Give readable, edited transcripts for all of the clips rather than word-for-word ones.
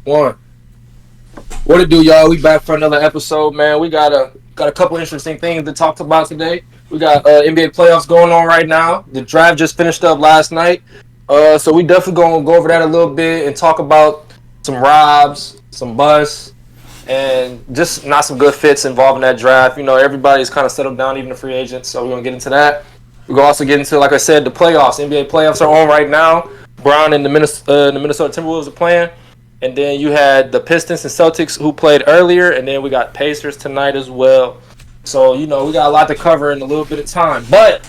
One. What it do, y'all? We back for another episode, man. We got a couple interesting things to talk about today. We got NBA playoffs going on right now. The draft just finished up last night. So we definitely gonna go over that a little bit and talk about some robs, some busts, and just not some good fits involving that draft. You know, everybody's kind of settled down, even the free agents. So we're gonna get into that. We're gonna also get into, like I said, the playoffs. NBA playoffs are on right now. Brown and the Minnesota Timberwolves are playing. And then you had the Pistons and Celtics who played earlier, and then we got Pacers tonight as well. So, you know, we got a lot to cover in a little bit of time. But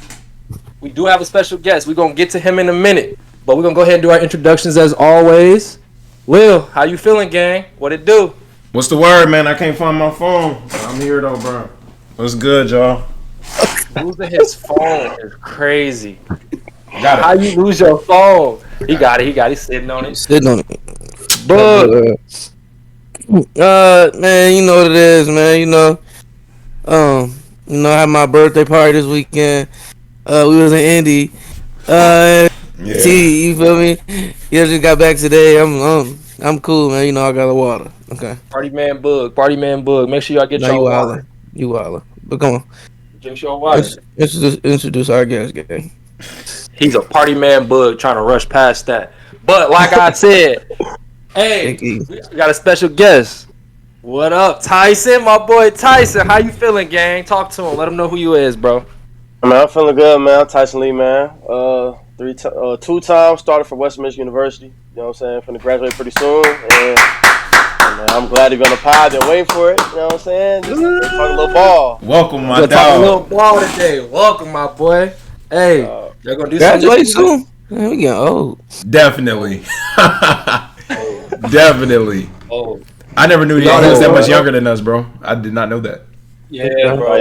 we do have a special guest. We're going to get to him in a minute. But we're going to go ahead and do our introductions as always. Will, how you feeling, gang? What it do? What's the word, man? I can't find my phone. I'm here, though, bro. What's good, y'all? Losing his phone is crazy. Got it. How you lose your phone? He got it. He's sitting on it. Sitting on it. But Man, you know what it is, man. I had my birthday party this weekend. We was in Indy. See, you feel me? Yeah, just got back today. I'm cool, man. You know, I got the water. Okay. Party man bug. Make sure y'all get your water. You wildin'. But come on. Get your water. Introduce our guest, gang. He's a party man bug trying to rush past that. But like I said, hey, we got a special guest. What up, Tyson? My boy Tyson. How you feeling, gang? Talk to him. Let him know who you is, bro. Man, I'm feeling good, man. I'm Tyson Lee, man. 2 times started for Western Michigan University. You know what I'm saying? Finna graduate pretty soon. And man, I'm glad to be on the pod. Been waiting for it. You know what I'm saying? Just talk a little ball. Welcome, my Talk a dog. little ball today. Welcome, my boy. Hey, y'all gonna do Graduate something? soon? Man, we getting old. Definitely. Definitely. Oh, I never knew y'all was that much younger than us, bro. I did not know that. yeah, Oh, bro.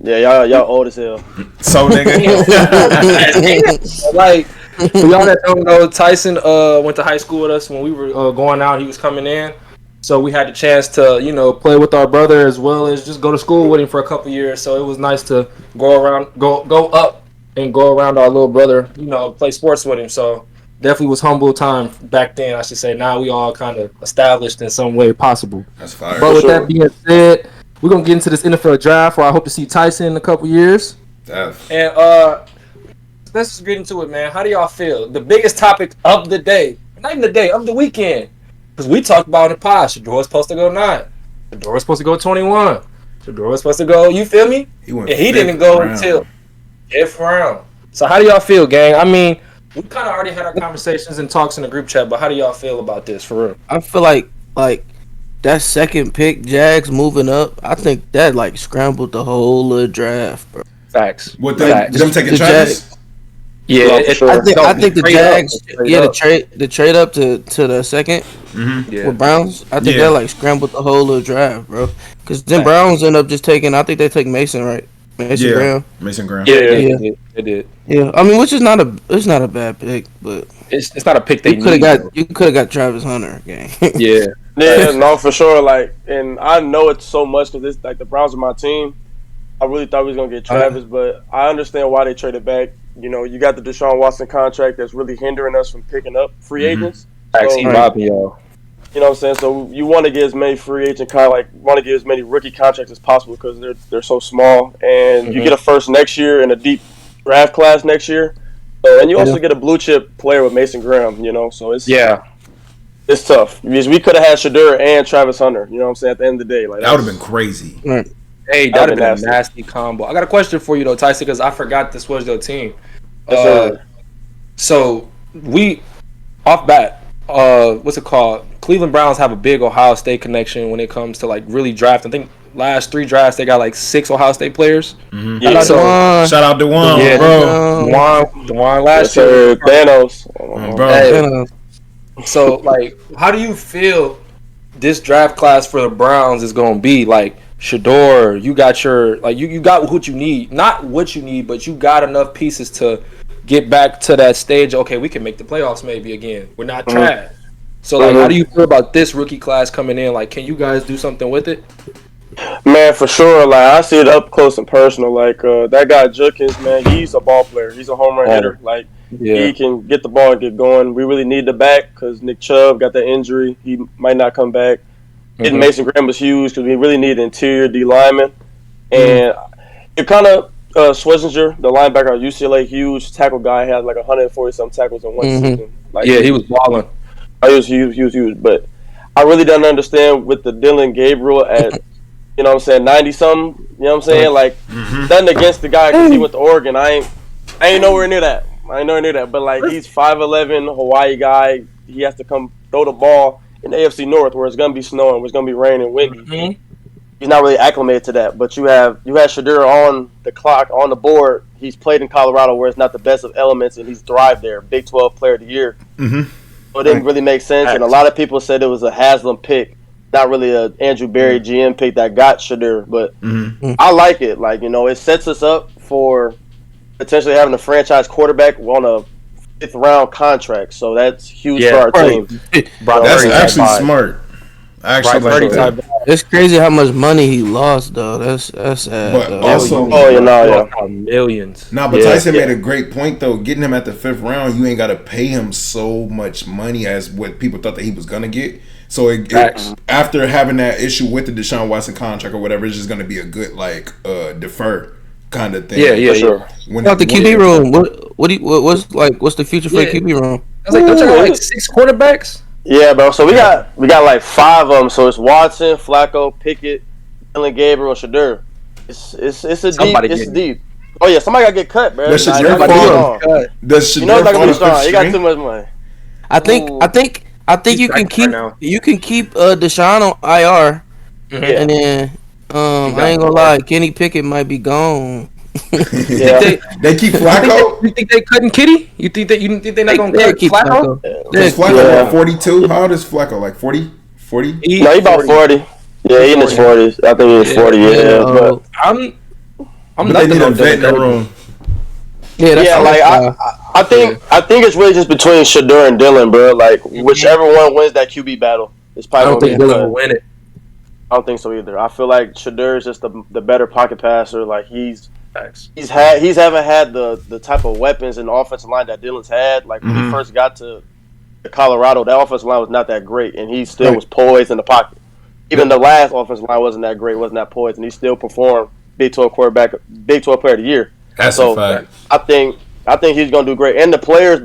yeah. Y'all old as hell. So, nigga. Like, for y'all that don't know, Tyson went to high school with us when we were going out. He was coming in, so we had the chance to, you know, play with our brother as well as just go to school with him for a couple years. So it was nice to go up and go around our little brother, you know, play sports with him. So definitely was humble time back then, I should say. Now we all kind of established in some way possible. That's fire. But with that being said, we're gonna get into this NFL draft where I hope to see Tyson in a couple years. Def. And let's just get into it, man. How do y'all feel? The biggest topic of the day, not even the day, of the weekend, because we talked about in the pod. Shedeur was supposed to go 9. Shedeur was supposed to go 21. Shedeur was supposed to go. You feel me? Went And he fifth didn't go round. until 5th round. So how do y'all feel, gang? I mean, we kind of already had our conversations and talks in the group chat, but how do y'all feel about this for real? I feel like that second pick, Jags moving up, I think that like scrambled the whole draft, bro. Facts. What Facts. them taking the Travis? Yeah, No, for sure. I think the Trade Jags, up. Trade yeah, up. the trade up to the second Yeah. with Browns. I think Yeah. that like scrambled the whole draft, bro. Because then Facts. Browns end up just taking. I think they take Mason, right? Mason Yeah. Graham. Mason Graham. Yeah, Yeah. it did. Yeah, I mean, which is not a bad pick, but It's not a pick they you could have need, got Travis Hunter gang. Yeah. Yeah, no, for sure. Like, and I know it so much because it's like the Browns are my team. I really thought we was gonna get Travis, but I understand why they traded back. You know, you got the Deshaun Watson contract that's really hindering us from picking up free agents. Facts, So, he robbing y'all. you know what I'm saying? So you want to get as many free agent want to get as many rookie contracts as possible because they're so small, and you get a first next year and a deep draft class next year. And you also get a blue chip player with Mason Graham. You know, so it's tough because we could have had Shedeur and Travis Hunter. You know what I'm saying? At the end of the day, like That would have been crazy. Hey, that would have been a nasty. nasty combo. I got a question for you though, Tyson, because I forgot this was your team. Yes, sir. So we off bat, what's it called? Cleveland Browns have a big Ohio State connection when it comes to like really drafting. I think last 3 drafts they got like 6 Ohio State players. Yeah, So- Shout out to one, Yeah. bro. Dewan yes, last year. sir. Thanos. Bro. Hey, so like, how do you feel this draft class for the Browns is gonna be? Like, Shedeur, you got you got what you need. Not what you need, but you got enough pieces to get back to that stage. Okay, we can make the playoffs maybe again. We're not trash. So like, how do you feel about this rookie class coming in? Like, can you guys do something with it? Man, for sure. Like I see it up close and personal. Like that guy Jukins, man, he's a ball player. He's a home run hitter. Like Yeah. he can get the ball and get going. We really need the back because Nick Chubb got that injury. He might not come back. Getting Mason Graham was huge because we really need an interior D lineman. And it kind of Schlesinger, the linebacker at UCLA, huge tackle guy, had like 140 some tackles in one season. Like, yeah, he was balling. He was huge. But I really don't understand with the Dylan Gabriel at, you know what I'm saying, 90 something. You know what I'm saying? Like, nothing against the guy because he went to Oregon. I ain't nowhere near that. But like, he's 5'11", Hawaii guy. He has to come throw the ball in the AFC North where it's gonna be snowing, where it's gonna be raining, windy. He's not really acclimated to that. But you had Shedeur on the clock, on the board. He's played in Colorado where it's not the best of elements, and he's thrived there. Big 12 Player of the Year. So it didn't really make sense, and a lot of people said it was a Haslam pick, not really a Andrew Berry GM pick that got Shedeur. But I like it. Like, you know, it sets us up for potentially having a franchise quarterback on a 5th round contract. So that's huge for our team. That's actually smart. Actually, it's crazy how much money he lost, though. That's sad. But also, millions. Nah, but Tyson made a great point though. Getting him at the 5th round, you ain't got to pay him so much money as what people thought that he was gonna get. So after having that issue with the Deshaun Watson contract or whatever, it's just gonna be a good defer kind of thing. Yeah, sure. About the QB room, what's the future for the QB room? I was like, don't you have like 6 quarterbacks? Yeah, bro. So we got like 5 of them. So it's Watson, Flacco, Pickett, Dylan Gabriel, Shedeur. It's deep. Oh yeah, somebody gotta get cut, bro. Does Shedeur not gonna be strong. He got too much money. I think you can keep Deshaun on IR, and then I ain't gonna lie, Kenny Pickett might be gone. They keep Flacco. You think they cutting Kitty? You think they're not gonna cut Flacco? Is Flacco 42? How old is Flacco? Like 40? 40? No, he about 40. Yeah, he in his 40s. I think he's 40. Yeah, but I'm they need a vet in the room. I think it's really just between Shedeur and Dylan, bro. Like, whichever one wins that QB battle, it's probably. I don't think Dylan will win it. I don't think so either. I feel like Shedeur is just the better pocket passer. Like, he's haven't had the type of weapons in the offensive line that Dylan's had. Like, when he first got to Colorado, that offensive line was not that great, and he still was poised in the pocket. Even the last offensive line wasn't that great, wasn't that poised, and he still performed Big 12 quarterback, Big 12 Player of the Year. That's a fact. I think he's gonna do great, and the players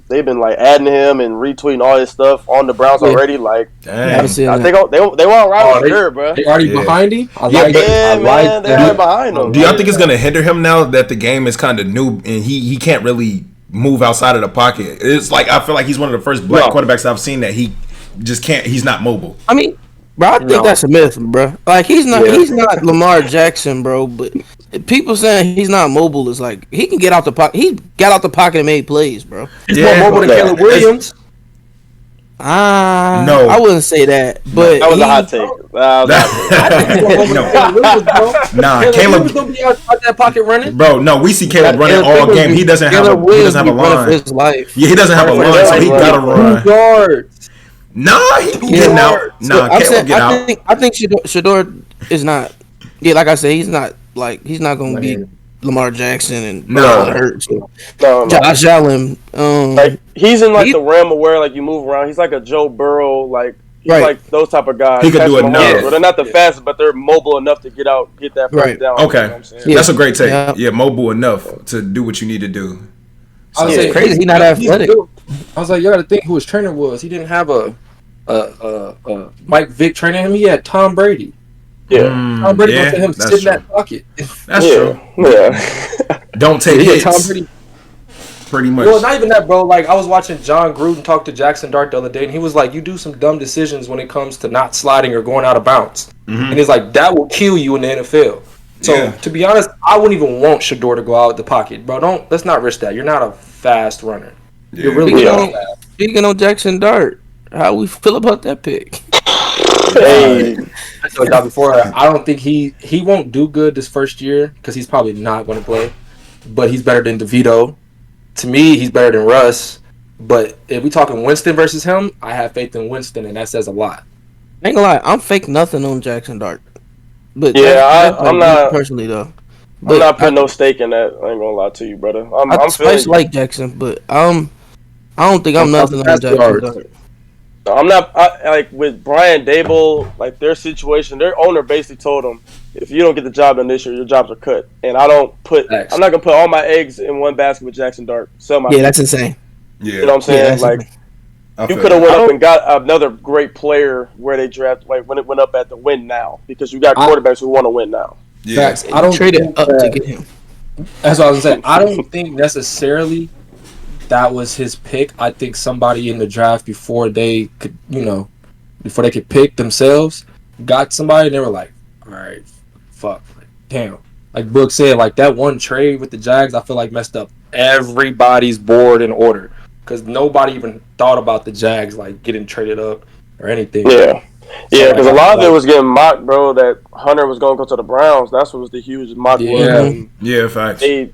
they've been like adding him and retweeting all his stuff on the Browns already. Like, I think they want right with Shedeur, bro. They already behind him. I like that. They already behind him. Do y'all think it's gonna hinder him now that the game is kind of new and he can't really move outside of the pocket? It's like I feel like he's one of the first black quarterbacks I've seen that he just can't. He's not mobile. I mean, bro, I think that's a myth, bro. Like, he's not Lamar Jackson, bro. But people saying he's not mobile is like, he can get out the pocket. He got out the pocket and made plays, bro. He's more mobile than Caleb Williams. No, I wouldn't say that. But that was a hot take. Caleb Williams don't be out that pocket running. Bro, no, we see Caleb running all game. He doesn't have a line. Yeah, he doesn't have a line, so he gotta run. Yards. Nah, he can get out. Nah, Caleb get out. I think Shedeur is not. Yeah, like I said, he's not gonna be Lamar Jackson and Hurts. Josh Allen. Like, he's in like the realm of where like you move around. He's like a Joe Burrow, like he's like those type of guys. He could do enough. Well, they're not the fastest, but they're mobile enough to get that first down. Okay, you know what I'm that's a great take. Yeah, mobile enough to do what you need to do. I was crazy. He's not athletic. I was like, you got to think who his trainer was. He didn't have a Mike Vick training him. He had Tom Brady. Yeah, Tom Brady wants him sit in that pocket. That's true. Yeah, don't take hits. Tom Brady. Pretty much. Well, not even that, bro. Like, I was watching John Gruden talk to Jackson Dart the other day, and he was like, "You do some dumb decisions when it comes to not sliding or going out of bounds," and he's like, "That will kill you in the NFL." So, to be honest, I wouldn't even want Shedeur to go out the pocket, bro. Let's not risk that. You're not a fast runner. Yeah. You're really not fast. Speaking of Jackson Dart, how we feel about that pick? Hey, I told y'all before, I don't think he won't do good this first year because he's probably not going to play. But he's better than DeVito. To me, he's better than Russ. But if we talking Winston versus him, I have faith in Winston, and that says a lot. I ain't gonna lie, I'm fake nothing on Jackson Dart. But I'm not personally though. I'm not putting no stake in that. I ain't gonna lie to you, brother. I'm feeling you. like Jackson, but I don't think I'm nothing on Jackson. I'm not like with Brian Dable, like their situation. Their owner basically told them, if you don't get the job done this year, your jobs are cut. And I'm not gonna put all my eggs in one basket with Jackson Dart. That's insane. Yeah, you know what I'm saying? Yeah, like you could have went up and got another great player where they draft like when it went up at the win now because you got quarterbacks who want to win now. Yeah, I don't trade it up to get him. That's what I was saying. I don't think necessarily that was his pick. I think somebody in the draft before they could, before they could pick themselves, got somebody and they were like, all right, fuck, damn. Like Brooke said, like that one trade with the Jags, I feel like messed up everybody's board and order because nobody even thought about the Jags like getting traded up or anything. Yeah, because a lot of it was getting mocked, bro. That Hunter was going to go to the Browns. That's what was the huge mock. Yeah, facts. They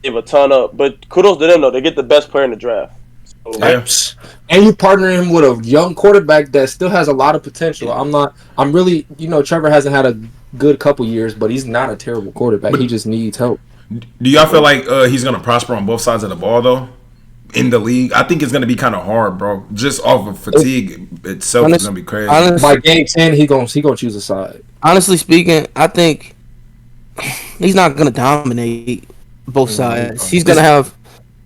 gave a ton up, but kudos to them though. They get the best player in the draft. So, and you partner him with a young quarterback that still has a lot of potential. I'm really, Trevor hasn't had a good couple years, but he's not a terrible quarterback. He just needs help. Do y'all feel like he's gonna prosper on both sides of the ball though? In the league, I think it's gonna be kind of hard, bro. Just off of fatigue itself, is gonna be crazy. By game 10, he gonna choose a side. Honestly speaking, I think he's not gonna dominate both sides. He's gonna have.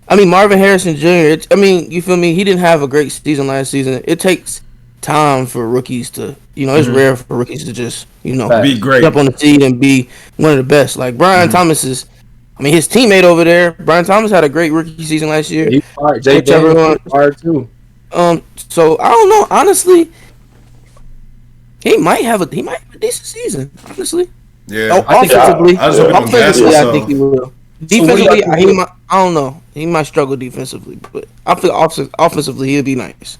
Marvin Harrison Jr. You feel me? He didn't have a great season last season. It takes time for rookies to, it's rare for rookies to just, be great, jump on the seat and be one of the best. Like Brian Thomas is. His teammate over there, Brian Thomas, had a great rookie season last year. He's fired. Jay fired too. So I don't know. Honestly, he might have a decent season. Honestly, yeah. Offensively, I think he will. Defensively, I don't know. He might struggle defensively, but I feel offensively he'll be nice.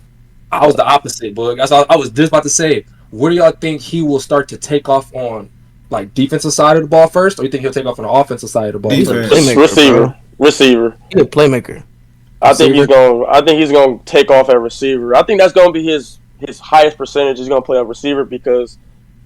I was the opposite, Boog. That's all I was just about to say. Where do y'all think he will start to take off on? Like defensive side of the ball first, or you think he'll take off on the offensive side of the ball? Receiver. He's a playmaker. I think he's gonna take off at receiver. I think that's gonna be his highest percentage. He's gonna play at receiver because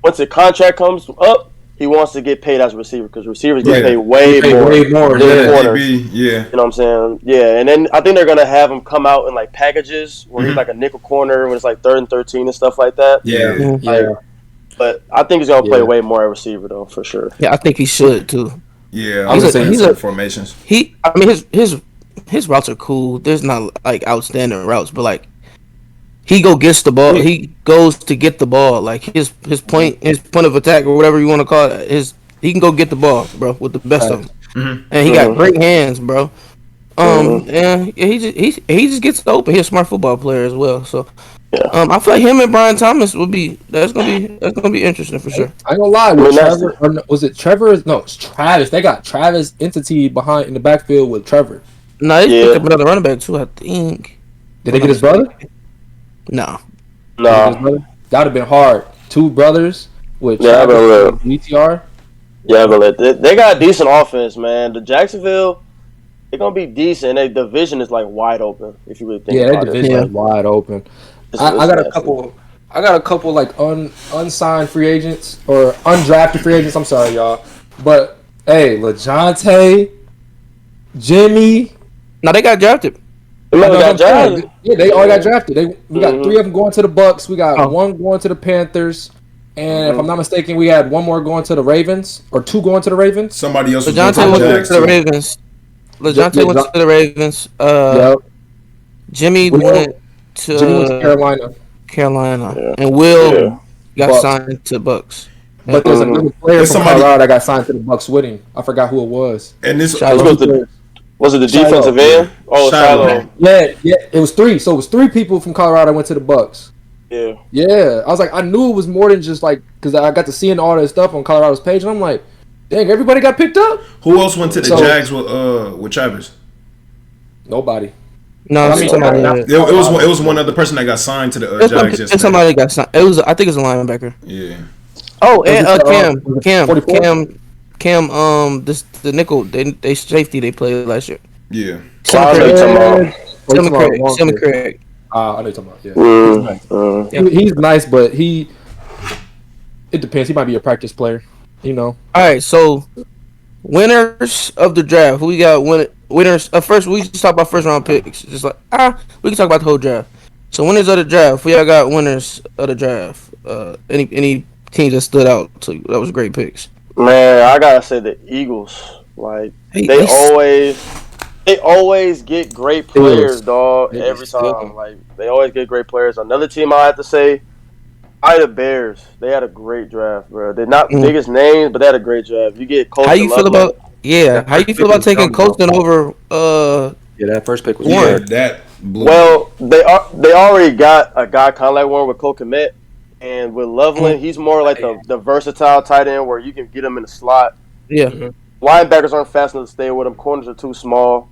once the contract comes up, he wants to get paid as a receiver because receivers get paid way more than corners. You know what I'm saying? Yeah, and then I think they're gonna have him come out in like packages where he's like a nickel corner when it's like 3rd and 13 and stuff like that. Yeah. But I think he's gonna play way more at receiver though, for sure. Yeah, I think he should too. Yeah, I'm saying formations. His routes are cool. There's not like outstanding routes, but like he gets the ball. He goes to get the ball. Like his point of attack or whatever you want to call it. He can go get the ball, bro, with the best of them. And he got great hands, bro. And he just gets open. He's a smart football player as well. So. Yeah. I feel like him and Brian Thomas that's gonna be interesting for sure. I ain't gonna lie, was it Trevor? No, it's Travis. They got Travis Entity behind in the backfield with Trevor. No, they picked up another running back too, I think. Did they get his brother? No. That'd have been hard. 2 brothers with Travis and VTR. Yeah, but they got decent offense, man. The Jacksonville, they're gonna be decent. Their division is like wide open if you really think about it. Yeah, division is wide open. I got a couple like unsigned free agents or undrafted free agents. I'm sorry, y'all, but hey, LeJohntay, Jimmy. No, they got drafted. Yeah, they all got drafted. We got 3 of them going to the Bucks. We got 1 going to the Panthers, and if I'm not mistaken, we had 1 more going to the Ravens or 2 going to the Ravens. Somebody else. LeJohntay went to the Ravens. LeJohntay went to the Ravens. Jimmy went to Carolina. And Will got signed to Bucks. But there's another player from Colorado that got signed to the Bucks with him. I forgot who it was. And this was it the defensive end? Oh, Shiloh. Yeah, it was 3. So it was 3 people from Colorado that went to the Bucks. Yeah. I was like, I knew it was more than just like because I got to seeing all that stuff on Colorado's page, and I'm like, dang, everybody got picked up. Who else went to the Jags with Travis? Nobody. No, it was one other person that got signed to the Jags. Somebody got signed. I think it was a linebacker. Yeah. Oh, and Cam. The nickel. They safety they played last year. Yeah. Simon Craig. I know you're talking about. Yeah. He's nice, but it depends. He might be a practice player. All right, so Winners of the draft. Who we got? Winners. First, we just talk about first round picks. Just like we can talk about the whole draft. So winners of the draft. We all got winners of the draft. Any teams that stood out to you? That was great picks. Man, I gotta say the Eagles. Like they always get great players, dog. Every time, like they always get great players. Another team I have to say, the Bears. They had a great draft, bro. They're not the biggest names, but they had a great draft. You get Colston. How you feel about? Yeah, how you feel about taking Colston over? Yeah, that first pick was Warren. That blew well, they already got a guy kind of like Warren with Cole Kmet, and with Loveland, he's more like the versatile tight end where you can get him in the slot. Yeah. Linebackers aren't fast enough to stay with him. Corners are too small.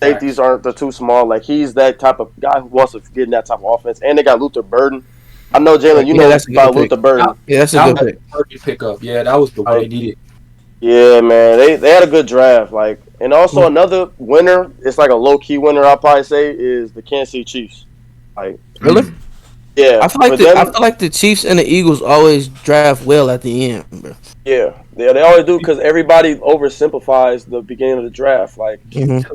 Safeties they're too small. Like he's that type of guy who wants to get in that type of offense. And they got Luther Burden. I know Jalen, you know about Luther Burden. Yeah, that's a good pick up. Yeah, that was the one they needed. Yeah, man, they had a good draft. Like, and also another winner. It's like a low key winner. I'll probably say is the Kansas City Chiefs. Like, really? Yeah, I feel like the Chiefs and the Eagles always draft well at the end, bro. Yeah, they always do because everybody oversimplifies the beginning of the draft. Like, just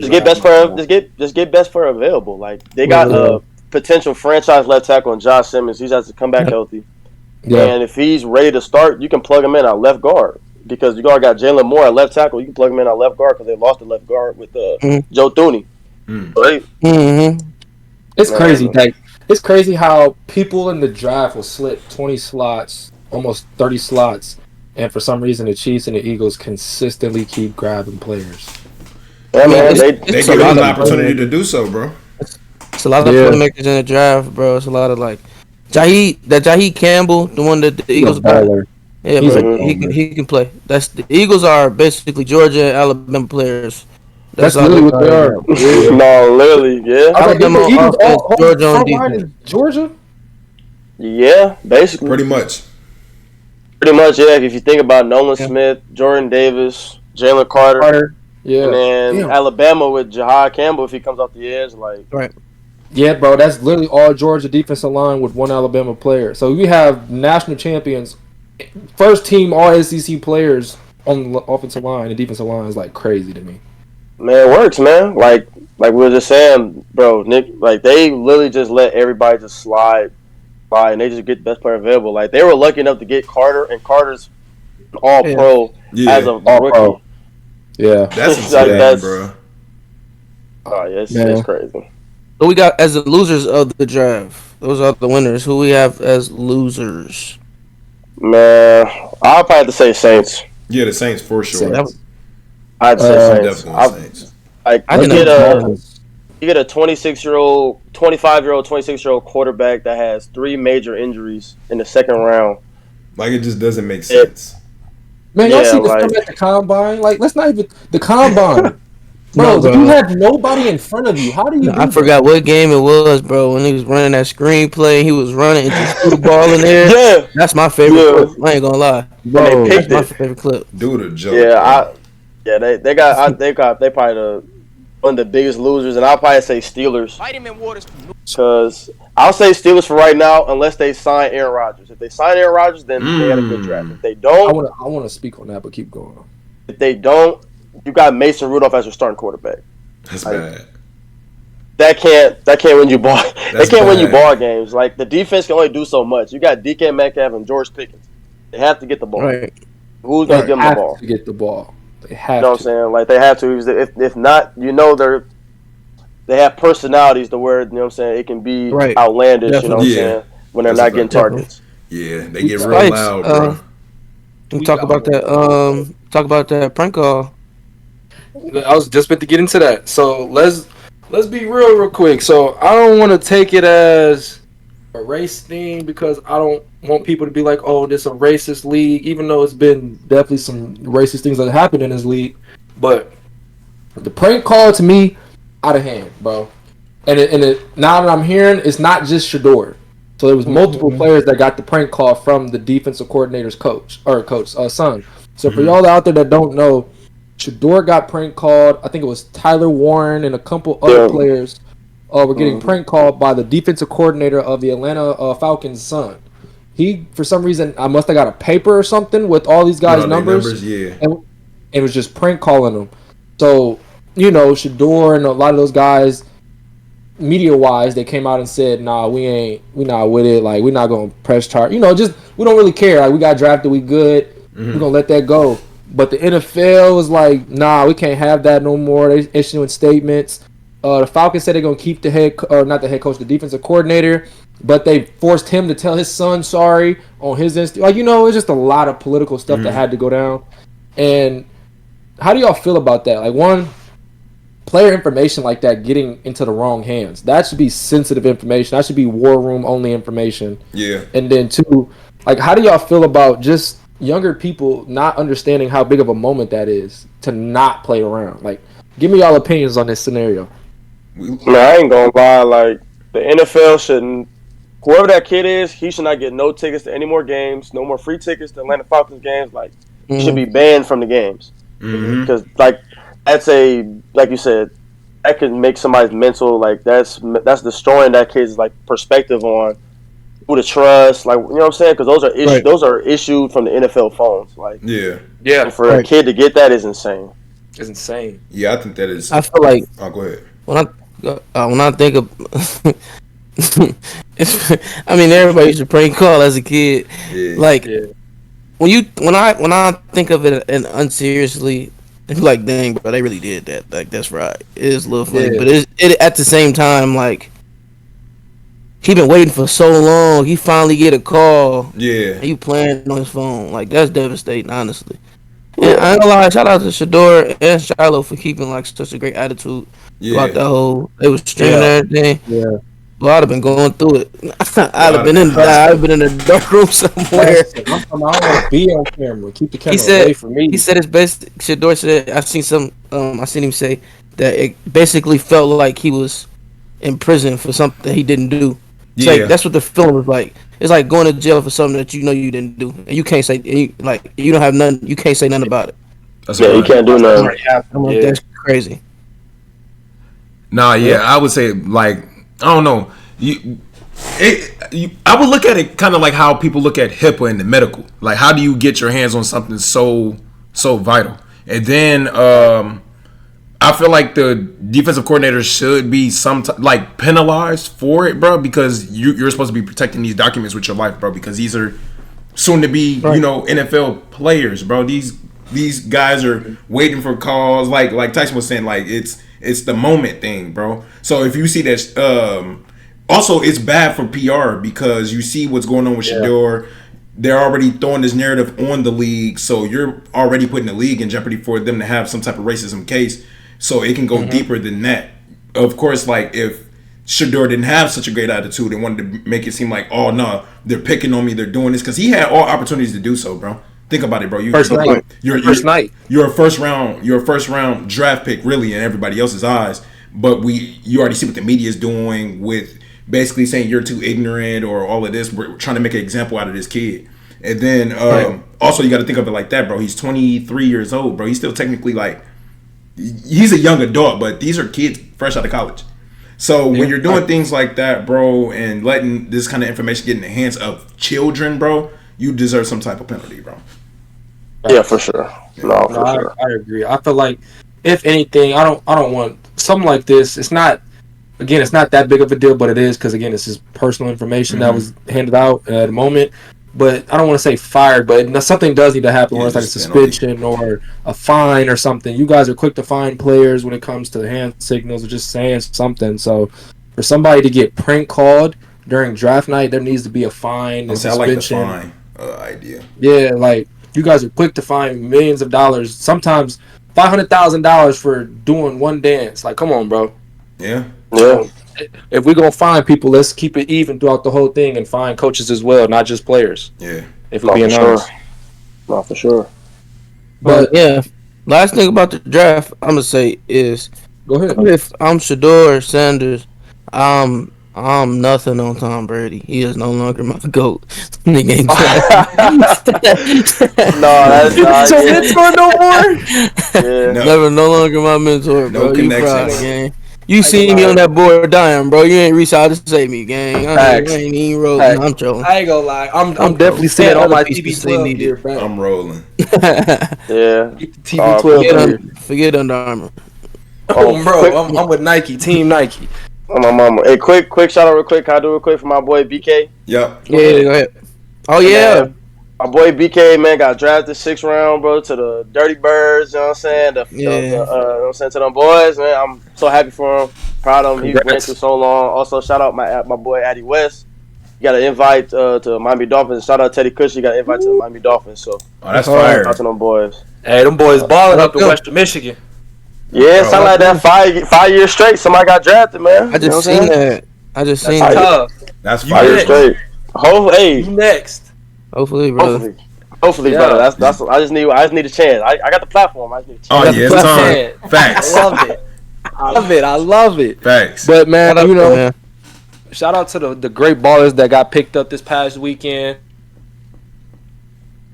get best player, just get best player available. Like, they got a potential franchise left tackle in Josh Simmons. He has to come back healthy. Yeah. And if he's ready to start, you can plug him in at left guard because you already got Jalen Moore at left tackle. You can plug him in at left guard because they lost the left guard with Joe Thuney. Right? It's crazy. Like, it's crazy how people in the draft will slip 20 slots, almost 30 slots, and for some reason the Chiefs and the Eagles consistently keep grabbing players. Yeah, man, they give them an opportunity to do so, bro. It's a lot of playmakers in the draft, bro. It's a lot of like Jaheed Campbell, the one that the Eagles got. Yeah, bro, he can play. That's the Eagles are basically Georgia and Alabama players. That's literally what they are. No, literally, yeah. Alabama offense, Georgia on defense. Georgia? Yeah, basically. Pretty much, yeah. If you think about Nolan Smith, Jordan Davis, Jalen Carter. Yeah. And then Alabama with Jaheed Campbell if he comes off the edge, like right. Yeah, bro, that's literally all Georgia defensive line with one Alabama player. So we have national champions, first team all SEC players on the offensive line and defensive line is like crazy to me. Man, it works, man. Like we were just saying, bro, Nick, like they literally just let everybody just slide by and they just get the best player available. Like they were lucky enough to get Carter and Carter's all pro as a rookie. Pro. Yeah. That's insane, bro. Oh, yeah, it's crazy. So we got as the losers of the draft. Those are the winners. Who we have as losers? Man, I'll probably have to say Saints. Yeah, the Saints for sure. I'd say Saints. You get a 26-year-old, 25-year-old, 26-year-old quarterback that has 3 major injuries in the second round. Like, it just doesn't make sense. Man, y'all see the film at the combine? Like, let's not even the combine. Bro, you have nobody in front of you. How do you? I forgot what game it was, bro. When he was running that screenplay, he was running and just threw the ball in there. Yeah, that's my favorite clip. I ain't gonna lie, bro. That's my favorite clip. Dude, a joke. Yeah, they probably one of the biggest losers, and I'll probably say Steelers. Because I'll say Steelers for right now, unless they sign Aaron Rodgers. If they sign Aaron Rodgers, then they had a good draft. If they don't, I want to speak on that, but keep going. If they don't, you got Mason Rudolph as your starting quarterback. That's bad. That can't win you ball. They can't win you ball games. Like the defense can only do so much. You got DK Metcalf and George Pickens. They have to get the ball. Right. Who's gonna give them the ball? To get the ball. They have. You know what I'm saying? Like they have to. If not, they have personalities to where, you know what I'm saying, it can be outlandish. Definitely. You know what I'm saying, when they're not getting targets. Yeah, they get real loud, bro. We talk about that. Talk about that prank call. I was just about to get into that. So let's be real quick. So I don't want to take it as a race thing because I don't want people to be like, oh, this is a racist league, even though it's been definitely some racist things that happened in this league. But the prank call to me, out of hand, bro. And now that I'm hearing, it's not just Shedeur. So there was multiple players that got the prank call from the defensive coordinator's son. So for y'all out there that don't know, Shedeur got prank called. I think it was Tyler Warren and a couple other players were getting prank called by the defensive coordinator of the Atlanta Falcons' son. He, for some reason, I must have got a paper or something with all these guys' numbers. and was just prank calling them. So, Shedeur and a lot of those guys, media wise, they came out and said, "Nah, we not with it. Like, we're not gonna press charge. Just we don't really care. Like, we got drafted, we good. We're gonna let that go." But the NFL was like, "Nah, we can't have that no more." They issuing statements. The Falcons said they're gonna keep not the head coach, the defensive coordinator, but they forced him to tell his son sorry on his Insta. Like, it's just a lot of political stuff that had to go down. And how do y'all feel about that? Like, one, player information like that getting into the wrong hands. That should be sensitive information. That should be war room only information. Yeah. And then two, like, how do y'all feel about just younger people not understanding how big of a moment that is to not play around? Like, give me y'all opinions on this scenario. I ain't gonna lie. Like, the NFL shouldn't. Whoever that kid is, he should not get no tickets to any more games, no more free tickets to Atlanta Falcons games. Like, he should be banned from the games because, like you said, that could make somebody's mental. Like, that's destroying that kid's like perspective on who to trust. Like, you know what I'm saying? Because those are issued from the NFL phones. Like, yeah. And for a kid to get that is insane. It's insane. Yeah, I think that is. I feel like. Oh, go ahead. When I think of, I mean, everybody used to prank call as a kid. Yeah. Like, when I think of it and unseriously, it's like, dang, bro, they really did that. Like, that's right. It is a little funny, but it at the same time, like, he been waiting for so long. He finally get a call. Yeah. And you playing on his phone. Like, that's devastating, honestly. And I ain't gonna lie, shout out to Shedeur and Shiloh for keeping like such a great attitude about the whole. They was streaming everything. Yeah. Well, I'd have been going through it. I'd have been in a dark room somewhere. I don't want to be on camera. Keep the camera away from me. He said it's best. Shedeur said, I seen him say that it basically felt like he was in prison for something he didn't do. It's like, that's what the film was like. It's like going to jail for something that you know you didn't do, and you can't say you don't have none. You can't say nothing about it. You can't do nothing. That's crazy. Nah, I would say, like, I don't know. I would look at it kind of like how people look at HIPAA in the medical. Like, how do you get your hands on something so vital? And then I feel like the defensive coordinator should be like penalized for it, bro, because you're supposed to be protecting these documents with your life, bro, because these are soon to be, NFL players, bro. These guys are waiting for calls, like Tyson was saying, like it's the moment thing, bro. So if you see that, also it's bad for PR because you see what's going on with Shedeur. They're already throwing this narrative on the league, so you're already putting the league in jeopardy for them to have some type of racism case. So it can go deeper than that. Of course, like, if Shedeur didn't have such a great attitude and wanted to make it seem like, oh no, they're picking on me, they're doing this, because he had all opportunities to do so, bro. Think about it, bro. You're a first round draft pick, really, in everybody else's eyes. But you already see what the media is doing with basically saying you're too ignorant or all of this. We're trying to make an example out of this kid. And then also you got to think of it like that, bro. He's 23 years old, bro. He's still technically like, he's a young adult, but these are kids fresh out of college. So when you're doing things like that, bro, and letting this kind of information get in the hands of children, bro, you deserve some type of penalty, bro. Yeah, for sure. No, for sure. I agree. I feel like, if anything, I don't want something like this. It's not that big of a deal, but it is, because again, it's his personal information that was handed out at the moment. But I don't want to say fired, but something does need to happen, where it's like a suspension or a fine or something. You guys are quick to fine players when it comes to hand signals or just saying something. So for somebody to get prank called during draft night, there needs to be a fine and suspension. I like the fine idea. Yeah, like, you guys are quick to fine millions of dollars, sometimes $500,000 for doing one dance. Like, come on, bro. Yeah. So, if we're going to fine people, let's keep it even throughout the whole thing and fine coaches as well, not just players. Yeah. If we're being honest. Not for sure. But last thing about the draft I'm going to say is, go ahead. If I'm Shedeur Sanders, I'm nothing on Tom Brady. He is no longer my GOAT. Nigga ain't that's not so mentor no more. Yeah. No longer my mentor, bro. No connection. You seen me on that board dying, bro. You ain't reached out to save me, gang. I ain't even rolling. Facts. No, I'm trolling. I ain't gonna lie. I'm trolling. definitely sitting on Other my people say TB12 need gear it. back. I'm rolling. Yeah. TB12 gear. Forget Under Armour. Oh, bro, I'm with Nike. Team Nike. Oh, my mama. Hey, quick shout out real quick. Can I do it real quick for my boy BK? Yep. Yeah, go ahead. Oh yeah. Man, my boy BK, man, got drafted 6th round, bro, to the Dirty Birds. You know what I'm saying? You know what I'm saying, to them boys, man. I'm so happy for him. Proud of him. He went through so long. Also, shout out my boy Addy West. You got an invite to Miami Dolphins. Shout out Teddy Cush. You got an invite to the Miami Dolphins. So, that's fire. shout out to them boys. Hey, them boys balling up in Western Michigan. Yeah, sound like that 5 years straight. Somebody got drafted, man. I just seen that. That's that. tough. That's 5 years straight. Hopefully, You next. Hopefully, brother. Hopefully, brother. That's. I just need a chance. I got the platform. I just need a chance. Oh yeah, it's time. Facts. I love it. Facts. But man, you know, man. shout out to the great ballers that got picked up this past weekend.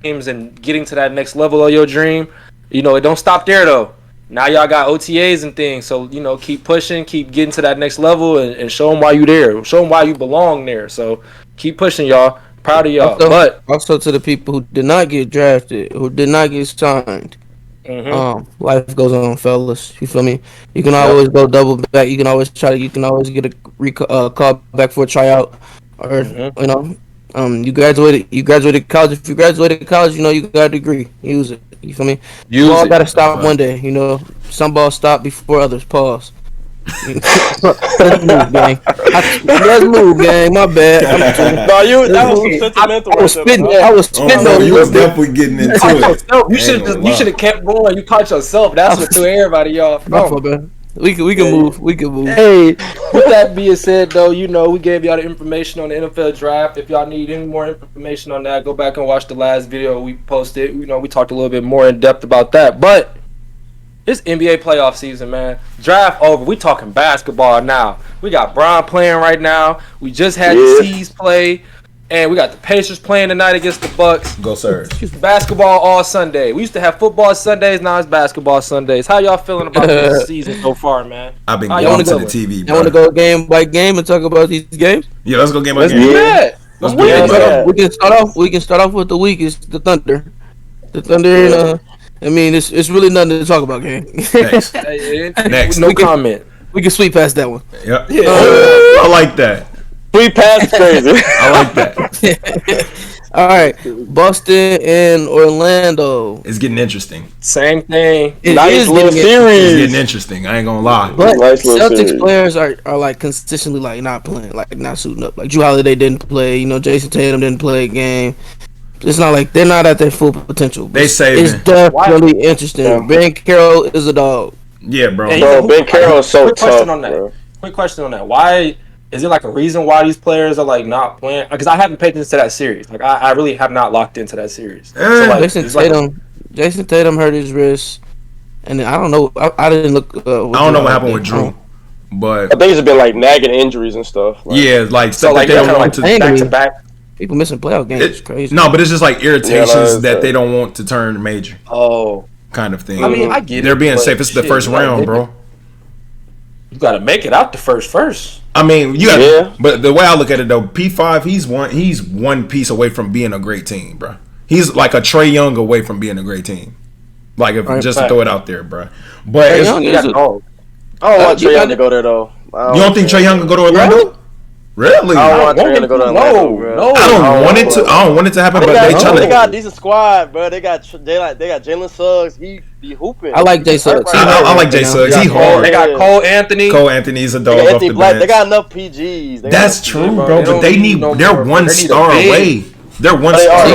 Games and getting to that next level of your dream. You know, it don't stop there though. Now y'all got OTAs and things, so you know, keep pushing, keep getting to that next level, and show them why you there, show them why you belong there. So keep pushing, y'all. Proud of y'all. But also to the people who did not get drafted, who did not get signed, life goes on, fellas. You feel me? You can always go double back. You can always you can always get a call back for a tryout, or you know, you graduated college. If you graduated college, you know you got a degree. Use it. You feel me? You all gotta stop one day. You know, some balls stop before others pause. Let's move, gang. My bad. That was some sentimental. I was spitting. You was definitely getting into it. You should have kept going. You caught yourself. That's what threw everybody off. We can move. We can move. Hey, with that being said, though, you know, we gave y'all the information on the NFL draft. If y'all need any more information on that, go back and watch the last video we posted. You know, we talked a little bit more in depth about that. But it's NBA playoff season, man. Draft over. We talking basketball now. We got Bron playing right now. We just had the C's play. And we got the Pacers playing tonight against the Bucks. Go Sirs. Basketball all Sunday. We used to have football Sundays. Now it's basketball Sundays. How y'all feeling about this season so far, man? I've been going to the TV, bro. You want to go game by game and talk about these games? Yeah, let's go game by game. Yeah. We can start off with the weakest, the Thunder. The Thunder. I mean, it's really nothing to talk about, gang. Next. Next. No comment. We can sweep past that one. Yep. Yeah. I like that. Sweep past crazy. I like that. All right, Boston and Orlando. It's getting interesting. Same thing. Nice little series. It's getting interesting. I ain't gonna lie. But nice Celtics players are like consistently like not playing, like not suiting up. Like Drew Holiday didn't play. You know, Jason Tatum didn't play a game. It's not like they're not at their full potential. They say it's definitely interesting. Yeah. Ben Carroll is a dog. Yeah, bro. Bro, Ben Carroll is so tough. Quick question on that. Why is it like a reason why these players are like not playing? Because I haven't paid attention to that series. Like I really have not locked into that series. So, like, Jason Tatum hurt his wrist, and I don't know. I didn't look. I don't know what happened with Drew, but I think it's been like nagging injuries and stuff. Like, yeah, like so like they don't want to back to back. People missing playoff games. It's crazy. No, but it's just like irritations that they don't want to turn major. Oh, kind of thing. I mean, I get it. They're being safe. It's the first round, bro. You got to make it out the first. I mean, you got. But the way I look at it though, P5, he's one piece away from being a great team, bro. He's like a Trae Young away from being a great team. Like just to throw it out there, bro. But Trae Young I don't want Trae Young to go there though. You don't think Trae Young can go to Orlando? Really? I don't want Trae Young to go to Orlando. No, I don't want it to happen. But they got a decent squad, bro. They got Jalen Suggs. He be hooping. I like Jay Suggs. I like Jay Suggs. He hard. They got Cole Anthony. Cole Anthony's a dog off the bench. They got enough PGs. That's true, bro. But they need. They're one star away. They're one star.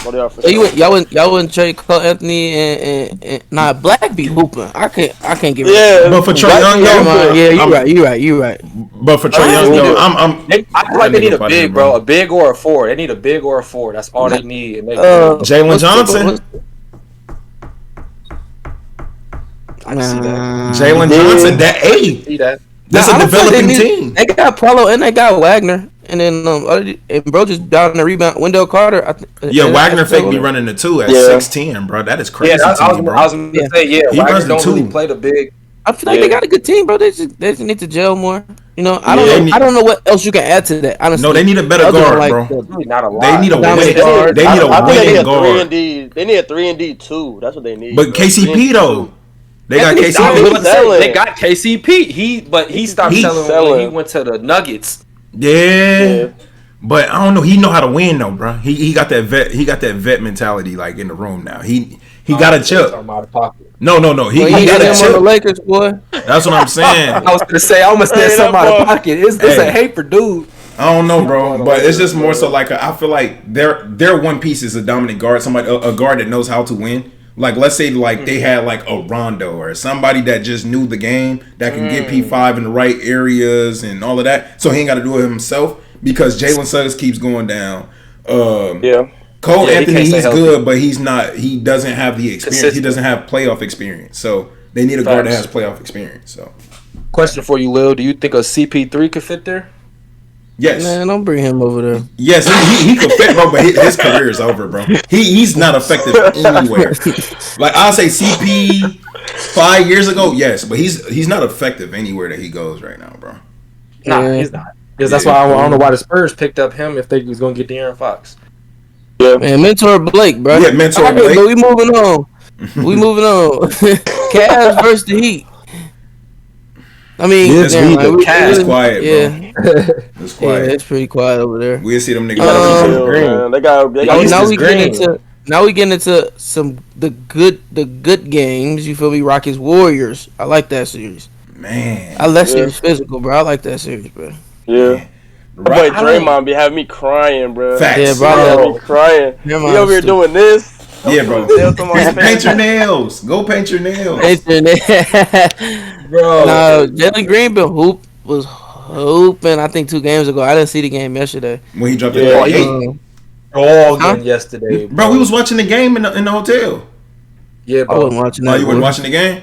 Y'all wouldn't trade Cole Anthony and Black be hooping. I can't give it. But for Trae Young, you're right. But for Trae Young, I feel like they need a big, bro. A big or a four. They need a big or a four. That's all they need. Jalen Johnson. I see that. Jalen Johnson, that eight. See that. That's a developing team. They got Paolo and they got Wagner. And then and bro just down in the rebound. Wendell Carter. Wagner fake be running the two at 6'10", bro. That is crazy. I was gonna say, he Wagner runs the don't two. really play the big. I feel like they got a good team, bro. They just need to gel more. You know, I Yeah, don't know what else you can add to that. Honestly, No, they need a better Other than, guard, like, bro. Really not a lot. They need a Dominant winning guard. They need a I think they need winning a 3 guard. and D. They need a 3 and D too. That's what they need. But bro. KCP though, they got I was KCP. about to say, they got KCP. He stopped He's selling when selling. he went to the Nuggets. Yeah. But I don't know. He know how to win though, bro. He got that vet. He got that vet mentality like in the room now. He got a chip. I'm out of pocket. No. He he got got a him on the chip. Lakers, boy. That's what I'm saying. I was gonna say I almost said Hey, something that out of boy- pocket. It's Hey. a hate for dude. I don't know, bro, but it's just more so like I feel like their one piece is a dominant guard, somebody a guard that knows how to win. Like let's say like they had like a Rondo or somebody that just knew the game that can get P5 in the right areas and all of that, so he ain't got to do it himself because Jalen Suggs keeps going down. Yeah. Cole Yeah, he Anthony, can't stay he's healthy. good, but he's not. He doesn't have the experience. He Consistent. doesn't have playoff experience. So they need a guard that Facts. has playoff experience. So Question for you, Lil. Do you think a CP3 could fit there? yes. Man, don't bring him over there. Yes, he could fit, bro, but his career is over, bro. He's not effective anywhere. Like I'll say, CP 5 years ago, yes, but he's not effective anywhere that he goes right now, bro. Nah, Yeah. he's not. Because that's why I don't know why the Spurs picked up him if they was gonna get De'Aaron Fox. Man, mentor Blake, bro. Yeah, mentor All right, Blake. But we moving on. Cavs versus the Heat. I mean, This damn, Heat, like, the Cavs is quiet, yeah, bro. It's yeah, quiet. it's pretty quiet over there. We'll see them niggas. Chill, Green. man. They got Oh, now is we green. get into some the good games. You feel me? Rockets Warriors. I like that series. Man, I like series physical, bro. I like that series, bro. Yeah. Boy, Right. Draymond be having me crying, bro. Facts. Yeah, bro. I Bro, love me crying. He Draymond over here is doing this. Yeah, bro. Nails on my Paint your face. nails. Go paint your nails. Bro. No, Jalen Green was hooping. I think 2 games ago. I didn't see the game yesterday. When he dropped Yeah, that. he- Hey, Dogging yesterday, bro, we was watching the game in the hotel. Yeah, I bro. wasn't watching Oh, that. you wasn't bro. watching the game,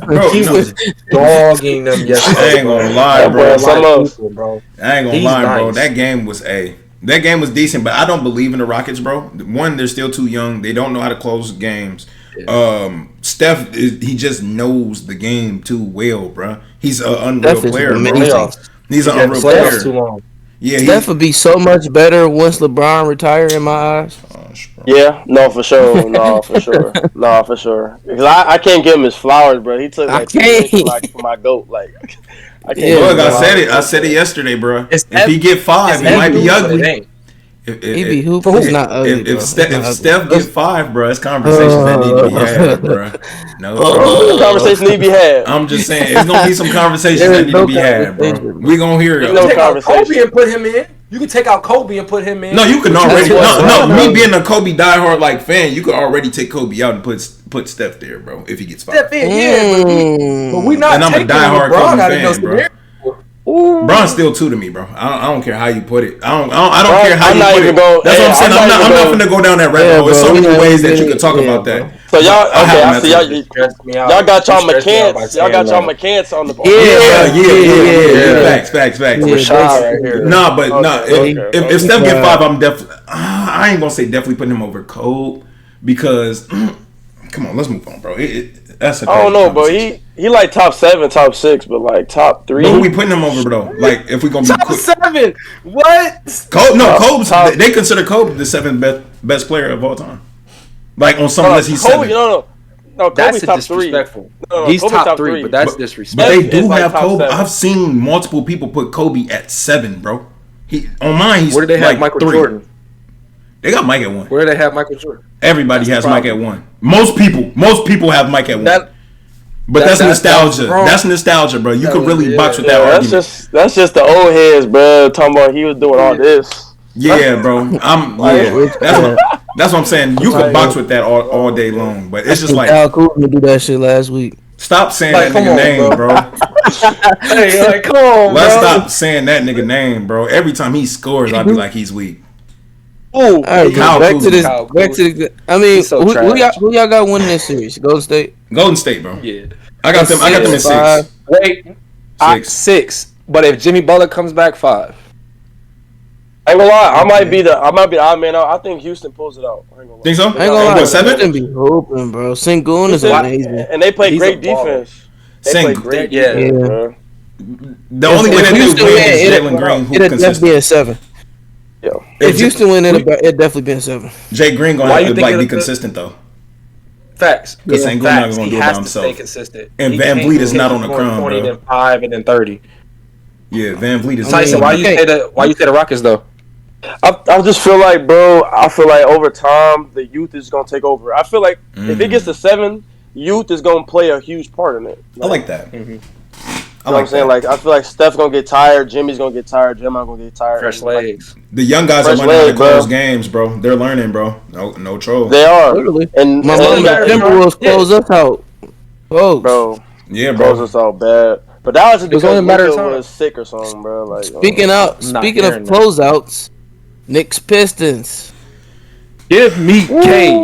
bro? He no. was dogging them I yesterday. ain't gonna lie, bro. Yeah, some of- bro. I ain't gonna He's lie, bro. nice. That game was that game was decent, but I don't believe in the Rockets, bro. One, they're still too young. They don't know how to close games. Steph, he just knows the game too well, bro. He's an unreal Steph is player, bro. amazing. He's an Yeah, unreal playoffs too player. long. Yeah, Steph would be so much better once LeBron retire in my eyes. Yeah, no, for sure. No, for sure. No, for sure. Because I can't give him his flowers, bro. He took I like 2 minutes can't. like for my goat. Like I can't. Yeah, give him Look, his I said it. I flowers. said it yesterday, bro. It's If he get 5, he might be ugly. Ain't. He be hooping. He's not ugly, bro. If He's not ugly. Steph get 5, bro, it's conversations that need to be had, bro. No, What conversation need to be had? I'm just saying, it's gonna be some conversations There that is need no to be had, bro. conversation. We gonna hear it. No Take out conversation. Kobe and put him in. You can take out Kobe and put him in. No, you can already. That's what- No, me being a Kobe diehard like fan, you could already take Kobe out and put Steph there, bro. If he gets 5, Step in, yeah, but we not And I'm a taking diehard LeBron Kobe out of no fan, bro. scenario. Bron's still 2 to me, bro. I don't care how you put it. I don't Bro, care how I'm you not put even it. gonna- That's what I'm hey, saying. I'm I'm not not even finna go down that rabbit Yeah, hole. There's so bro, many we ways not that you even- could talk yeah, about bro. that. So y'all, I okay, have I see nothing. y'all. Stressed me out. Y'all got y'all Stressed me out by McCants. Y'all got saying y'all that. McCants on the. Yeah. Facts. Yeah, Rashad right here. Nah, but Okay, if Steph get 5, I'm definitely. I ain't gonna say definitely putting him over Cole because. Come on, let's move on, bro. That's a I don't know, bro. conversation. He like top 7, top 6, but like top 3. But who we putting him over though? Like if we gonna be Top quick. 7. What? Kobe, no, Top- Kobe's. top- They consider Kobe the 7th best player of all time. Like on some list, he's Kobe, 7. no. Kobe's That's top 3. disrespectful. No, He's Kobe's top top 3, three. but that's But disrespectful. they do It's like have top Kobe. 7. I've seen multiple people put Kobe at 7, bro. He on mine. He's Where do they have like Michael 3. Jordan? They got Mike at 1. Where do they have Michael Jordan? Everybody That's has the Mike at 1. Most people have Mike at 1. But that's nostalgia. wrong. That's nostalgia, bro. You could really box with Yeah, that that's argument. that's just the old heads, bro. Talking about he was doing all this. Yeah, bro. That's what I'm saying. You could box with that all day long, but it's just like Al Kuzma do that shit last week. stop saying Like, that come nigga on, name, bro. bro. Hey, like, come on, Let's bro. stop saying that nigga name, bro. Every time he scores, I'll be like he's weak. Ooh, All right, Kyle back Kuzma. to this. Kyle Back to the. I mean, He's so who trash. y'all got winning this series? Golden State. Golden State, bro. Yeah. I got them in 6. Five. Wait. 6. 6. But if Jimmy Butler comes back, 5. I ain't gonna lie, I might be the odd man out. I think Houston pulls it out. I ain't gonna lie. Think so? I ain't gonna lie. What, 7? Houston be hooping, bro. Sengun is Houston- amazing. And they play He's great a baller. defense. They play great defense, bro. The only way that they win is Jalen Green, who it'd definitely consistent. be a 7. Yeah. If Houston win, it'd definitely be a 7. Jay Green gonna have to be consistent though. Facts. Because Sengun not gonna He do it by has to himself. stay consistent. And He Van can't Vliet is get not on the scoring crown, 20, bro. then 5, and then 30. Yeah, Van Vliet is. Tyson, why you say the Rockets though? I just feel like, bro. I feel like over time the youth is gonna take over. I feel like if it gets to 7, youth is gonna play a huge part in it. I like that. You know what I'm saying? Like, I feel like Steph's gonna get tired, Jimmy's gonna get tired, Draymond gonna get tired. Fresh legs. The young guys are learning how to close games, bro. They're learning, bro. No troll. They are. Literally. And My Timberwolves close us out. Folks. Bro. Yeah, bro. Close us out bad. But that was just because only a matter of Luka time. was sick or something, bro. Like, Speaking of closeouts, Knicks Pistons. Give me K.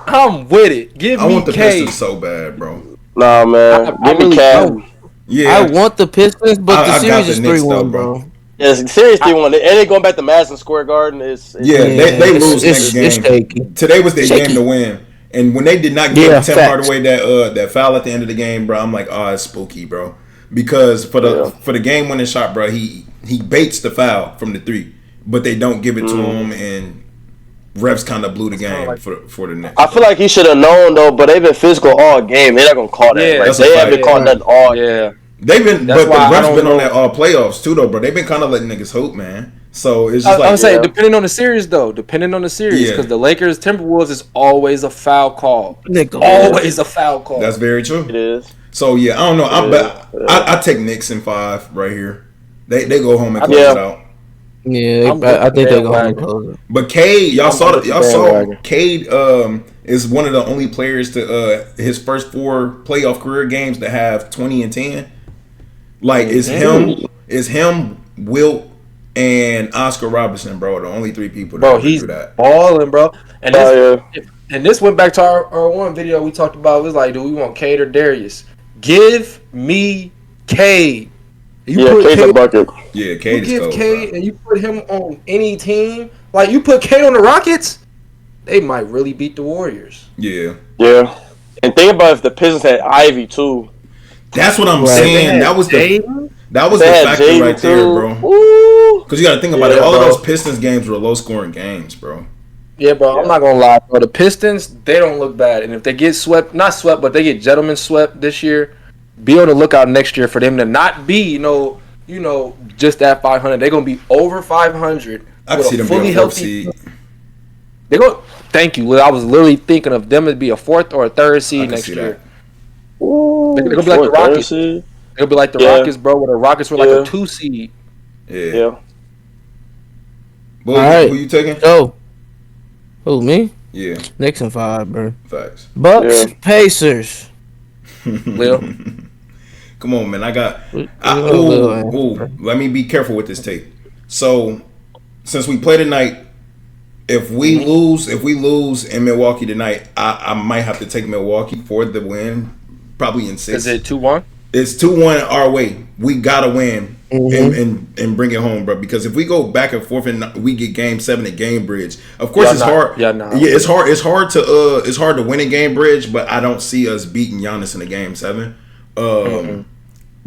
I'm with it. Give I me want the K. Pistons so bad, bro. Nah, man. Give me Cam. Yeah, I want the Pistons, but the I got series the is Knicks, 3-1, though, bro. Yeah, series 3-1. And they going back to Madison Square Garden. They lose next game. It's shaky. Today was their Shaky. game to win. And when they did not give Tim Hardaway that foul at the end of the game, bro, I'm like, oh, it's spooky, bro. Because for the game winning shot, bro, he baits the foul from the 3, but they don't give it to him, and refs kind of blew the game for the Knicks. I feel like he should have known though, but they've been physical all game. They're not gonna call that. Yeah, like, they haven't called nothing all game. Yeah. They've been, That's but the why I refs don't been on know. that playoffs too, though, bro. They've been kind of letting niggas hoop, man. So it's just I'm saying, depending on the series, though, because Yeah. the Lakers Timberwolves is always a foul call. Nigga. Always a foul call. That's very true. It is. So yeah, I don't know. I take Knicks in 5 right here. They go home and close it out. Yeah, I think they're going to close it. But Cade, y'all saw Cade is one of the only players to his first 4 playoff career games to have 20 and 10. Like is him, Wilt, and Oscar Robertson, bro, the only 3 people that he's do that. balling, bro. And this went back to our one video we talked about. It was like, do we want Cade or Darius? Give me Cade. Cade's a bucket. Yeah, Cade You is give Cade and you put him on any team. Like, you put Cade on the Rockets, they might really beat the Warriors. Yeah. Yeah. And think about if the Pistons had Ivy too. That's what I'm saying. That was the factor right there, bro. Because you got to think about it. All of those Pistons games were low scoring games, bro. Yeah, bro. I'm not gonna lie, bro. The Pistons, they don't look bad, and if they get swept, not swept, but they get gentlemen swept this year, be on the lookout next year for them to not be, just at 500. They're gonna be over 500. I can see them being a 4th seed. They go. Thank you. I was literally thinking of them to be a 4th or a 3rd seed next year. They're gonna be like the Rockets. They'll be like the Rockets, bro. Where the Rockets were like a 2 seed. Yeah. All right. Who you taking? Who, me? Yeah. Knicks in 5, bro. Facts. Bucks, Pacers. Lil. Come on, man. Let me be careful with this tape. So, since we play tonight, if we lose in Milwaukee tonight, I might have to take Milwaukee for the win, probably in 6. Is it 2-1? It's 2-1 our way. We gotta win and bring it home, bro. Because if we go back and forth and we get Game 7 at Gamebridge, of course it's hard. It's hard. It's hard to win in Gamebridge, but I don't see us beating Giannis in a Game 7.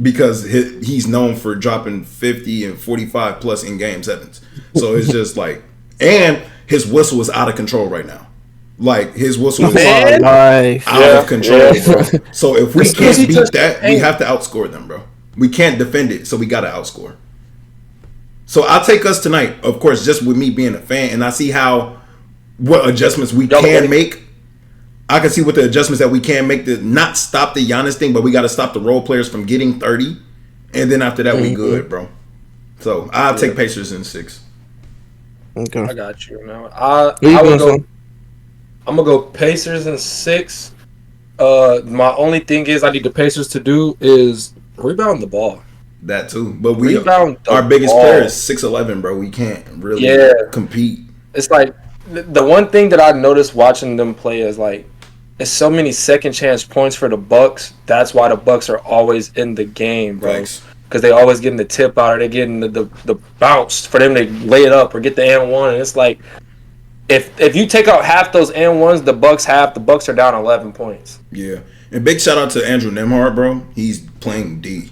Because he's known for dropping 50 and 45 plus in Game 7s. So it's just like, and his whistle is out of control right now. Like his whistle is out of control, bro. So if we can't beat that, we have to outscore them, bro. We can't defend it, so we gotta outscore. So I'll take us tonight, of course, just with me being a fan, and I see what adjustments we can make. I can see what the adjustments that we can make to not stop the Giannis thing, but we got to stop the role players from getting 30, and then after that we good, bro. So I'll take Pacers in 6. Okay, I got you. Now I'm gonna go Pacers in 6. My only thing is I need the Pacers to do is rebound the ball. That too, but our biggest player is 6'11", bro. We can't really compete. It's like the one thing that I noticed watching them play is like, it's so many second chance points for the Bucks. That's why the Bucks are always in the game, bro. Because they always getting the tip out, or they getting the bounce for them to lay it up or get the and-1. And it's like, if you take out half those and-1s, the Bucks are down 11 points. Yeah, And big shout out to Andrew Nemhard, bro. He's playing D.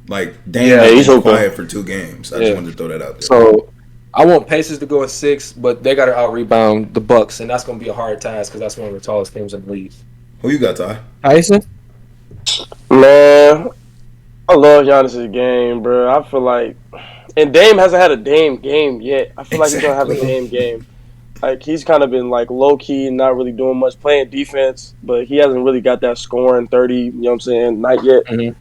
Like, Dame Yeah, has he's been open. quiet for 2 games. I just wanted to throw that out there. So I want Pacers to go in 6, but they got to out rebound the Bucks, and that's going to be a hard task because that's one of the tallest teams in the league. Who you got, Ty? Tyson. Man, I love Giannis' game, bro. I feel like, and Dame hasn't had a Dame game yet. I feel like he's gonna have a Dame game. Like he's kind of been like low key, not really doing much, playing defense, but he hasn't really got that scoring 30. You know what I'm saying? Night yet. Mm-hmm.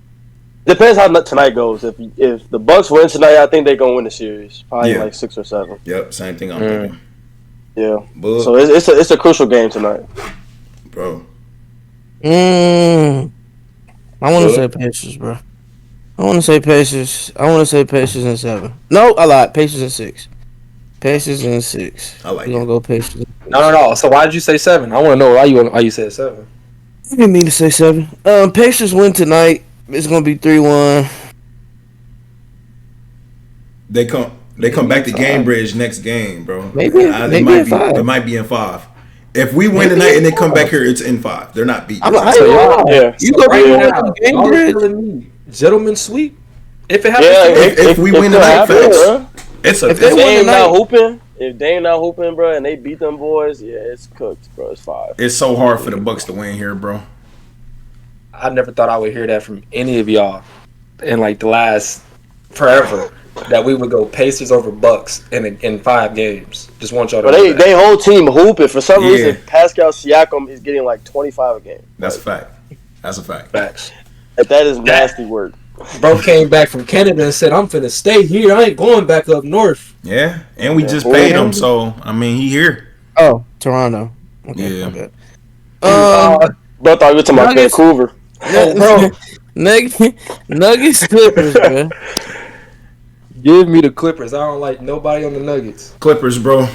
Depends how tonight goes. If the Bucks win tonight, I think they're gonna win the series. Probably Yeah. like 6 or 7. Yep, same thing I'm thinking. Yeah. But, So it's a crucial game tonight. bro, I want to say Pacers, bro. I want to say Pacers. I want to say Pacers in 7. No, I lied. Pacers in 6. Pacers in 6. I like We're gonna it. go Pacers. No. So why did you say 7? I want to know why you said 7. I didn't mean to say 7. Pacers win tonight. It's gonna be 3-1. They come back to Gamebridge next game, bro. Maybe in 5. It might be in 5. If we win tonight and they come back here, it's in 5. They're not beating. I ain't So gonna y'all- lie. Yeah. You go Right right now, to the y'all are game, telling me gentlemen sweep. If it happens, If we win could tonight, happen, facts. bro. It's a If they If win Dame tonight- not hooping, bro, and they beat them boys, yeah, it's cooked, bro. It's 5. it's so hard for the Bucks to win here, bro. I never thought I would hear that from any of y'all in like the last forever. That we would go Pacers over Bucks in 5 games. Just want y'all to But know that. they whole team hooping. For some Yeah. reason, Pascal Siakam is getting like 25 a game. That's a fact. That's a fact. Facts. Like, that is nasty work. Bro came back from Canada and said, "I'm finna stay here. I ain't going back up north." Yeah, and we just Yeah. paid him, so I mean he here. Oh, Toronto. Okay, Yeah. okay. Bro, I thought you were talking about Nuggets- Vancouver. bro. Nuggets Clippers, bro. Give me the Clippers. I don't like nobody on the Nuggets. Clippers, bro.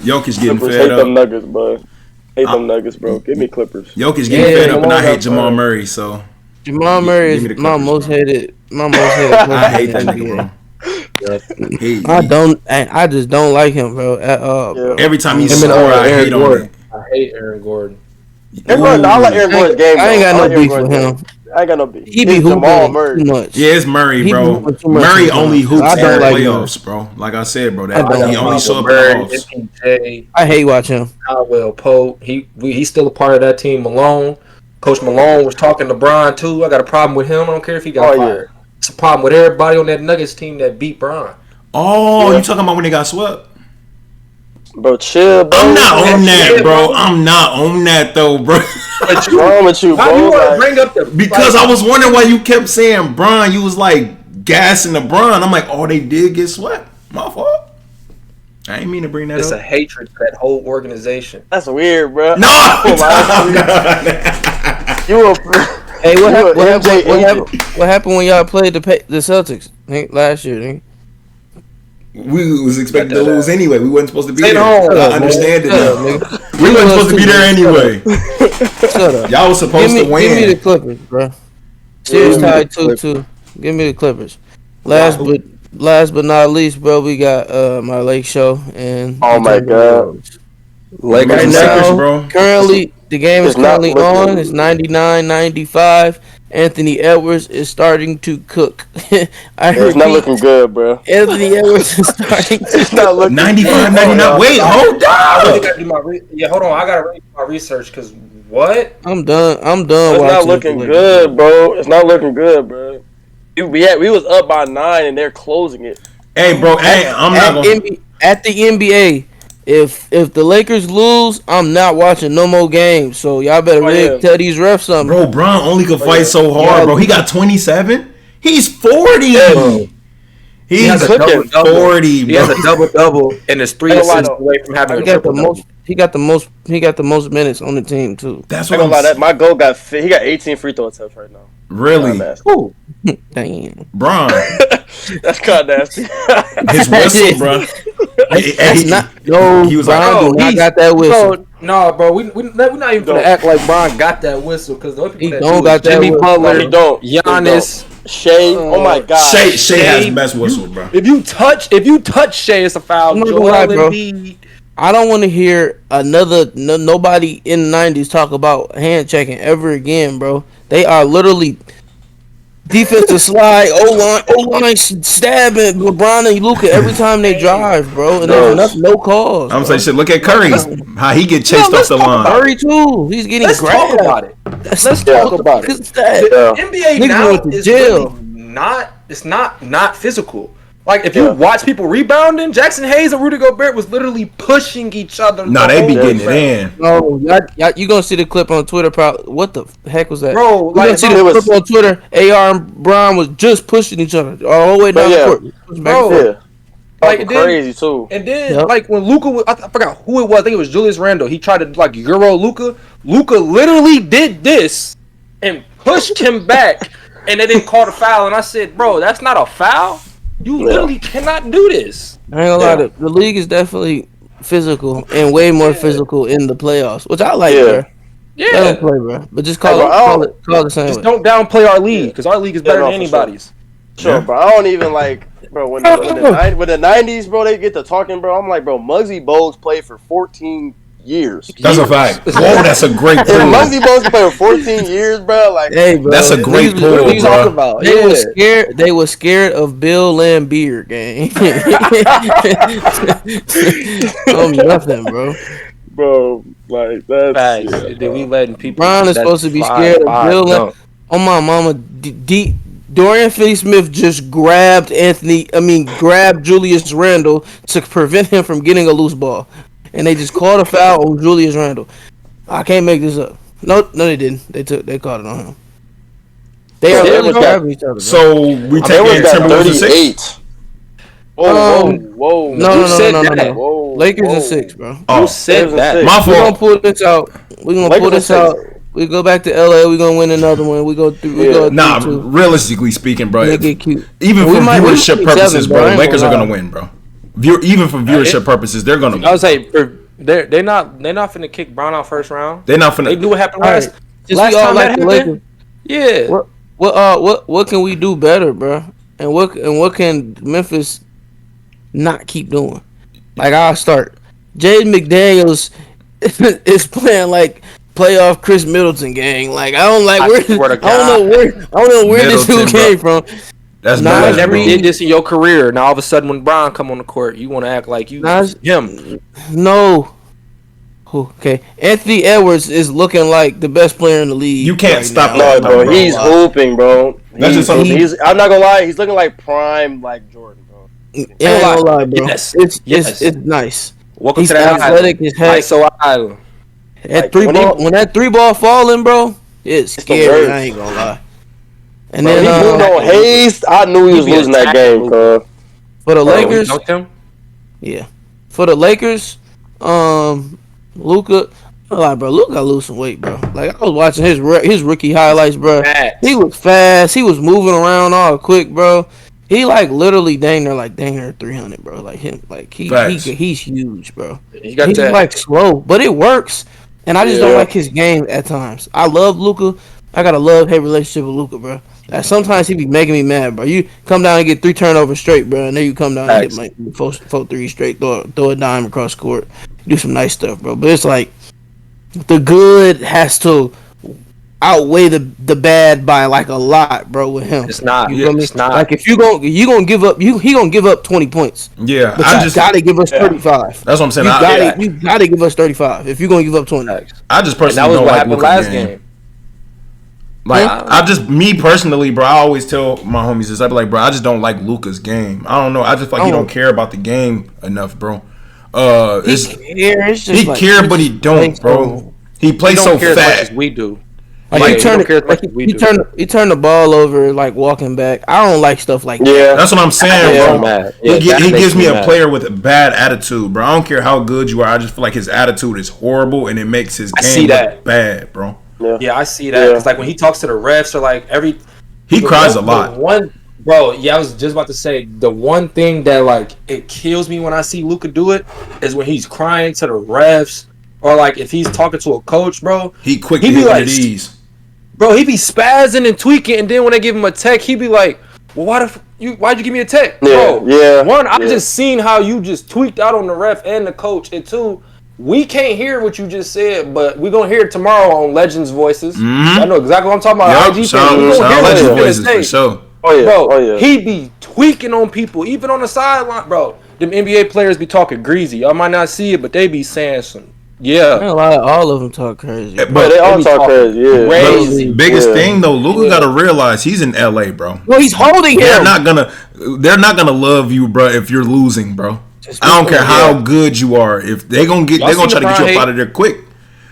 Jokic getting Clippers fed hate them up. Nuggets, bro. Hate them Nuggets, bro. Give me Clippers. Jokic getting Yeah, fed up, and I Jamal hate Jamal Murray. Murray. So Jamal Murray Give me is the my Clippers, most bro. hated. My most hated. I hate that player in nigga, the bro. NBA. He, I just don't like him, bro. At all. Bro. every time he Him and score, I Aaron hate on Gordon. it. I hate Aaron Gordon. I like Aaron Gordon's game. I ain't though. got no like Aaron beef with Gordon's him. game. I ain't got no beef. He be It's Jamal hooping Murray. too much. Yeah, it's Murray, He bro. moving too much Murray sometimes. only hoops I in don't the like playoffs, bro. Like I said, bro, I that don't he only like show up in Murray, the playoffs. MPJ, I hate watching him. Caldwell Pope. He's still a part of that team. Malone. Coach Malone was talking to Bron too. I got a problem with him. I don't care if he got Oh, yeah. fired. It's a problem with everybody on that Nuggets team that beat Bron. Oh, Yeah. you talking about when they got swept? Bro, chill, bro. I'm not on that, Yeah, bro. bro. I'm not on that though, bro. What's wrong with you, Why bro? you want to Like, bring up the Because I was wondering why you kept saying Bron. You was like gassing the Bron. I'm like, oh, they did get swept. My fault. I ain't mean to bring that It's a up. hatred for that whole organization. that's weird, bro. No, You a Hey, what You happened? a What happened? MJ What happened? What happened when y'all played the Celtics last year? Nigga? we was expected to lose anyway. We wasn't supposed to be Stay there. home, I man. understand it Shut up, now. nigga. We wasn't supposed to be there Shut up. anyway. Shut up. Y'all was supposed to Give me win. the Clippers, bro. Series Give me tied the 2-2. Give me the Clippers. Last but not least, bro, we got my Lake Show and Oh my God. Lakers Right Lakers, now, bro. currently the game is It's not currently looking- on. It's 99-95. Anthony Edwards is starting to cook. I It's not repeat, looking good, bro. Anthony Edwards is starting to It's not looking 95, good. 99. Wait, hold I really on. gotta do hold on. I gotta do my research because what? I'm done. I'm It's done. not watching looking the good, bro. It's not looking good, bro. We was up by 9 and they're closing it. Hey, bro. Hey, I'm not gonna. At the NBA, if the Lakers lose, I'm not watching no more games. So y'all better Oh, really yeah. tell these refs something. Bro, Bron only could fight so hard, Yeah. bro. He got 27. He's 40. Yeah. He's has a cooking. double-double. 40, He bro. has a double and is 3 Hey, assists Lino. away from having He a got the triple most. He got the most minutes on the team too. That's I what ain't gonna lie, I'm that my goal got fit. He got 18 free throw attempts right now. Really, Ooh. Damn. Bron. That's kind of nasty. His whistle, bro. That's not. No, He was like, Brian oh, do not he's- got that whistle. No, bro. We're not even gonna act like Bron got that whistle because the only people He that don't do got is that Jimmy whistle. Butler, No, he don't. He Giannis. Shea, oh my god. Shea has the best whistle, bro. If you touch Shea, it's a foul. I'm not Joel gonna lie, bro. Embiid. I don't want to hear nobody in the 90s talk about hand checking ever again, bro. They are literally defensive slide, O line stabbing LeBron and Luka every time they drive, bro. And there's no calls. I'm bro. saying shit. Look at Curry, how he get chased off the line. Curry too. He's getting Let's grabbed. talk about it. Let's Yeah. talk about it. What's that? The NBA Niggas now went to is jail. really not physical. Like if you watch people rebounding, Jackson Hayes and Rudy Gobert was literally pushing each other. No, they be getting it in. No, you gonna see the clip on Twitter? What the heck was that? Bro, You gonna like see the clip on Twitter? AR and Bron was just pushing each other all the way down the court. Bro, like crazy too. And then like when Luka was, I forgot who it was. I think it was Julius Randle. He tried to like Euro Luka. Luka literally did this and pushed him back, and they didn't call the foul. And I said, bro, that's not a foul. You literally cannot do this. I ain't gonna lie, the league is definitely physical and way more physical in the playoffs, which I like, bro. Yeah, I don't play, bro. But just call it the same. Just don't downplay our league because our league is better than anybody's. Sure, bro. I don't even like, bro. When the 90s, bro, they get to talking, bro. I'm like, bro, Muggsy Bogues played for 14 years. That's a fact. Whoa, that's a great And pull. Muggsy Bogues played for 14 years, bro. Like, hey, bro, that's a great pull, bro. They were scared. They were scared of Bill Laimbeer, gang. Nothing, bro. Bro, like that's. Did we letting people? Bron is supposed to be scared of Bill Laimbeer. Oh my mama, Dorian Finney-Smith just grabbed Julius Randle to prevent him from getting a loose ball. And they just called a foul on Julius Randle. I can't make this up. No, they didn't. They called it on him. They are really grabbing each other. Bro. So we taking Timberwolves in 6. Whoa. No. Whoa, Lakers in 6, bro. Who said that? My We're gonna fault. pull this out. We go back to LA. We gonna win another one. We go through. Nah, two. realistically speaking, bro. Make it cute. Even for viewership purposes, bro, bro, Lakers are gonna win, bro. Even for viewership purposes, they're gonna win. I would say they're not finna kick Brown out first round. They're not finna. They knew what happened Last time that happened. Yeah. What can we do better, bro? And what can Memphis not keep doing? Like I'll start. Jaden McDaniels is playing like playoff Chris Middleton gang. Like I don't know where this dude came from. That's I bad, never bro. did this in your career. Now all of a sudden when Brown come on the court, you want to act like him. No. Okay, Anthony Edwards is looking like the best player in the league. You can't stop No, that, bro. He's hooping, bro. That's just something. I'm not gonna lie. He's looking like prime, like Jordan, bro. Yeah, I ain't gonna lie, bro. Yes. It's nice. Welcome He's to that athletic as heck. ISO island. When that three ball falling, bro, it's scary. I ain't gonna lie. And Bro, then he moved on haste. I knew he was losing that game, bro. For the Lakers, him? For the Lakers, Luka, Luka lose some weight, bro. Like I was watching his rookie highlights, bro. He was fast. He was moving around all quick, bro. He like literally dang near 300, bro. Like him, like he's huge, bro. He's like slow, but it works. And I just don't like his game at times. I love Luka. I got a love-hate relationship with Luka, bro. Like, sometimes he be making me mad, bro. You come down and get 3 turnovers straight, bro, and then you come down and hit like 4-3 straight, throw a dime across court, do some nice stuff, bro. But it's like the good has to outweigh the bad by like a lot, bro. With him, it's not. You feel me? It's not. Like if you gonna give up, he gonna give up 20 points. Yeah, but you gotta give us 35. That's what I'm saying. You gotta give us 35 if you're gonna give up 20. I just personally don't like Luka last game. Like me personally, bro. I always tell my homies this. I be like, bro, I just don't like Luka's game. I don't know. I just feel like he don't care about the game enough, bro. He cares, but he don't, bro. He plays so fast. As much as we do. He turned the ball over like walking back. I don't like stuff like that. Yeah, that's what I'm saying, bro. He gives me a player with a bad attitude, bro. I don't care how good you are. I just feel like his attitude is horrible, and it makes his game look bad, bro. Yeah, I see that. It's like when he talks to the refs or like he cries a lot. I was just about to say the one thing that like it kills me when I see Luka do it is when he's crying to the refs or like if he's talking to a coach, bro. He be like these. Bro, he be spazzing and tweaking, and then when they give him a tech, he be like, well, why'd you give me a tech? Yeah, Bro, yeah. One, I just seen how you just tweaked out on the ref and the coach. And two, we can't hear what you just said, but we're going to hear it tomorrow on Legends Voices. I know exactly what I'm talking about. Yep, IG shout page. out Legends Voices for sure. Oh yeah, Bro, he be tweaking on people, even on the sideline. Bro, them NBA players be talking greasy. Y'all might not see it, but they be saying some, A lot of all of them talk crazy. But they all talk crazy. Yeah, crazy. Biggest thing though, Luka got to realize he's in LA, bro. Well, he's holding him. They're not gonna love you, bro, if you're losing, bro. I don't care how good you are. If they're gonna try to get you up out of there quick.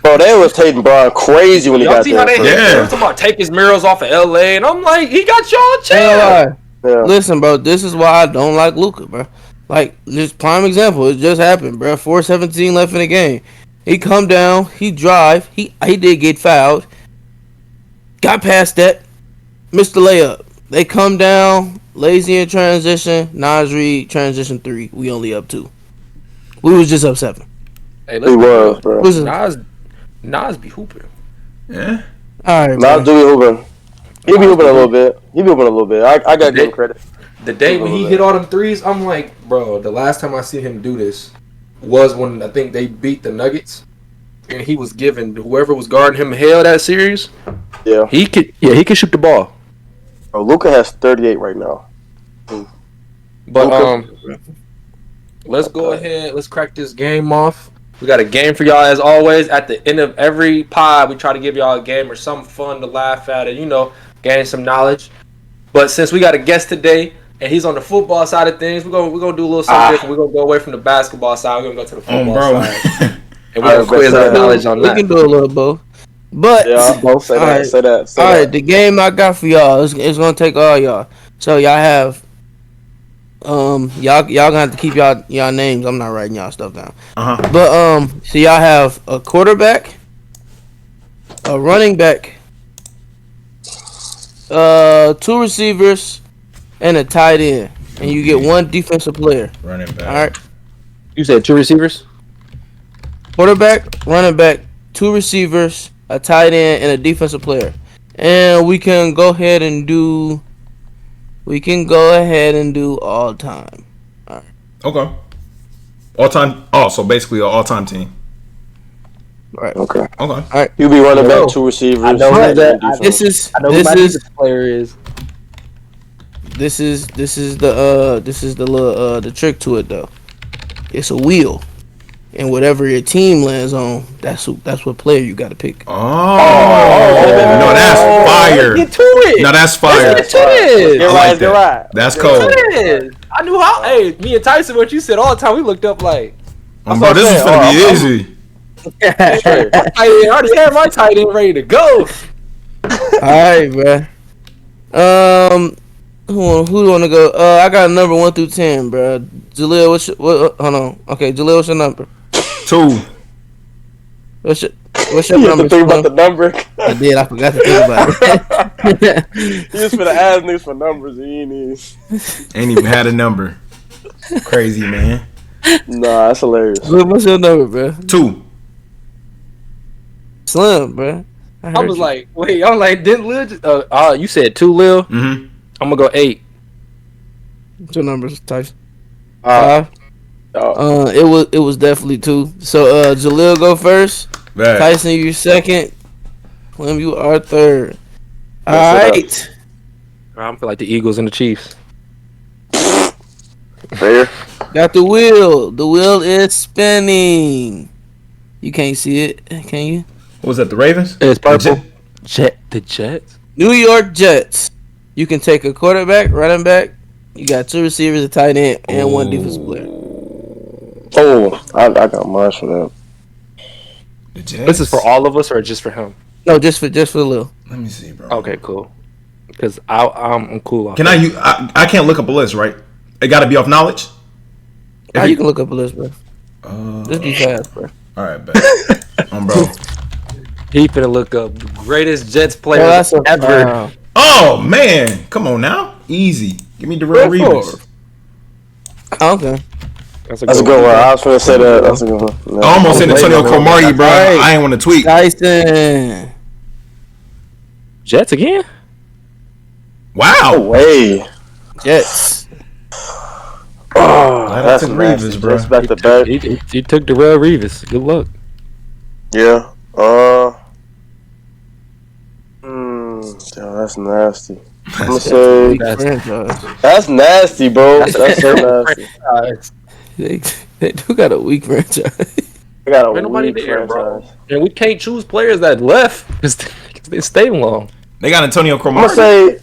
Bro, they was hating Brian crazy when he got there. They was talking about take his mirrors off of LA, and I'm like, he got y'all chill. Yeah. Listen, bro, this is why I don't like Luka, bro. Like, just prime example, it just happened, bro. 4:17 left in the game. He come down, he drive, he did get fouled. Got past that, missed the layup. They come down, lazy in transition, Nas Reed, transition 3. We only up 2. We was just up 7. Hey, he was, bro. Nas be hooping. Yeah. All right, Nas do be hooping. He be hooping a little bit. I got good credit. The day when he hit all them threes, I'm like, bro, the last time I see him do this was when I think they beat the Nuggets, and he was giving whoever was guarding him hell that series. Yeah. He could shoot the ball. Bro, Luka has 38 right now. But let's go ahead. Let's crack this game off. We got a game for y'all as always. At the end of every pod, we try to give y'all a game or something fun to laugh at and gain some knowledge. But since we got a guest today and he's on the football side of things, we're gonna do a little something different. We're gonna go away from the basketball side. We're gonna go to the football side, and we're gonna quiz our knowledge on that. We can do a little both. But both say that. All right, the game I got for y'all is gonna take all y'all. So y'all have y'all gonna have to keep y'all names. I'm not writing y'all stuff down. But so y'all have a quarterback, a running back, 2 receivers, and a tight end, and you get 1 defensive player. Running back. All right. You said 2 receivers, Quarterback, running back, 2 receivers, a tight end, and a defensive player. And we can go ahead and do all time. All right. Okay. All time. Oh, so basically an all time team. Right. Okay. All right. You be running back 2 receivers. I know who that. This is player is. This is the trick to it though. It's a wheel, and whatever your team lands on, that's what player you got to pick. Oh, no, that's fire. Let's get to it. No, that's fire. Let's get to it. Get right. That's cold. I knew how. Hey, me and Tyson, what you said all the time. We looked up like. Bro, this is gonna be easy. I already had my tight end ready to go. Alright, bro. Who want to go? I got a number 1 through 10, bro. Jaleel, hold on. Okay, Jaleel, what's your number? 2. What's your You have number? to think about the number. I did. I forgot to think about it. You just finna ask niggas for numbers. Ain't even had a number. Crazy, man. Nah, that's hilarious. What's your number, bro? 2. Slim, bro. I was like, wait. I'm like, didn't Lil? You said 2, Lil. Mm-hmm. I'm gonna go 8. What's your numbers, Tyson? 5. It was definitely 2. So Jaleel go first. Bad. Tyson, you second. Clem, you are third. All right. I feel like the Eagles and the Chiefs. Fair. Got the wheel. The wheel is spinning. You can't see it, can you? What was that? The Ravens? It's purple. The Jets. New York Jets. You can take a quarterback, running back. You got 2 receivers, a tight end, and 1 defensive player. Oh, I got mine for that. The Jets? This is for all of us or just for him? No, just for Lil. Let me see, bro. Okay, cool. Because I'm cool off. Can I can't look up a list, right? It got to be off knowledge? You can look up a list, bro. Just be fast, bro. All right, bet. Bro. He finna look up the greatest Jets player ever. Oh, man. Come on now. Easy. Give me the real Reeves. Okay. That's a good one. I was finna say that. That's a good one. No. I almost said Antonio Cromartie, bro. Right. I ain't want to tweak. Tyson. Jets again? Wow. No way. Jets. Oh, Glad I that's took nasty. Revis, bro. Just back to back. He took Darrell Revis. Good luck. Yeah. Damn, that's nasty. I'm gonna say Weak franchise. that's nasty, bro. That's so nasty. They do got a weak franchise. I got a Ain't nobody weak there, bro. franchise. And we can't choose players that left because they stay long. They got Antonio I'm Cromartie. gonna say,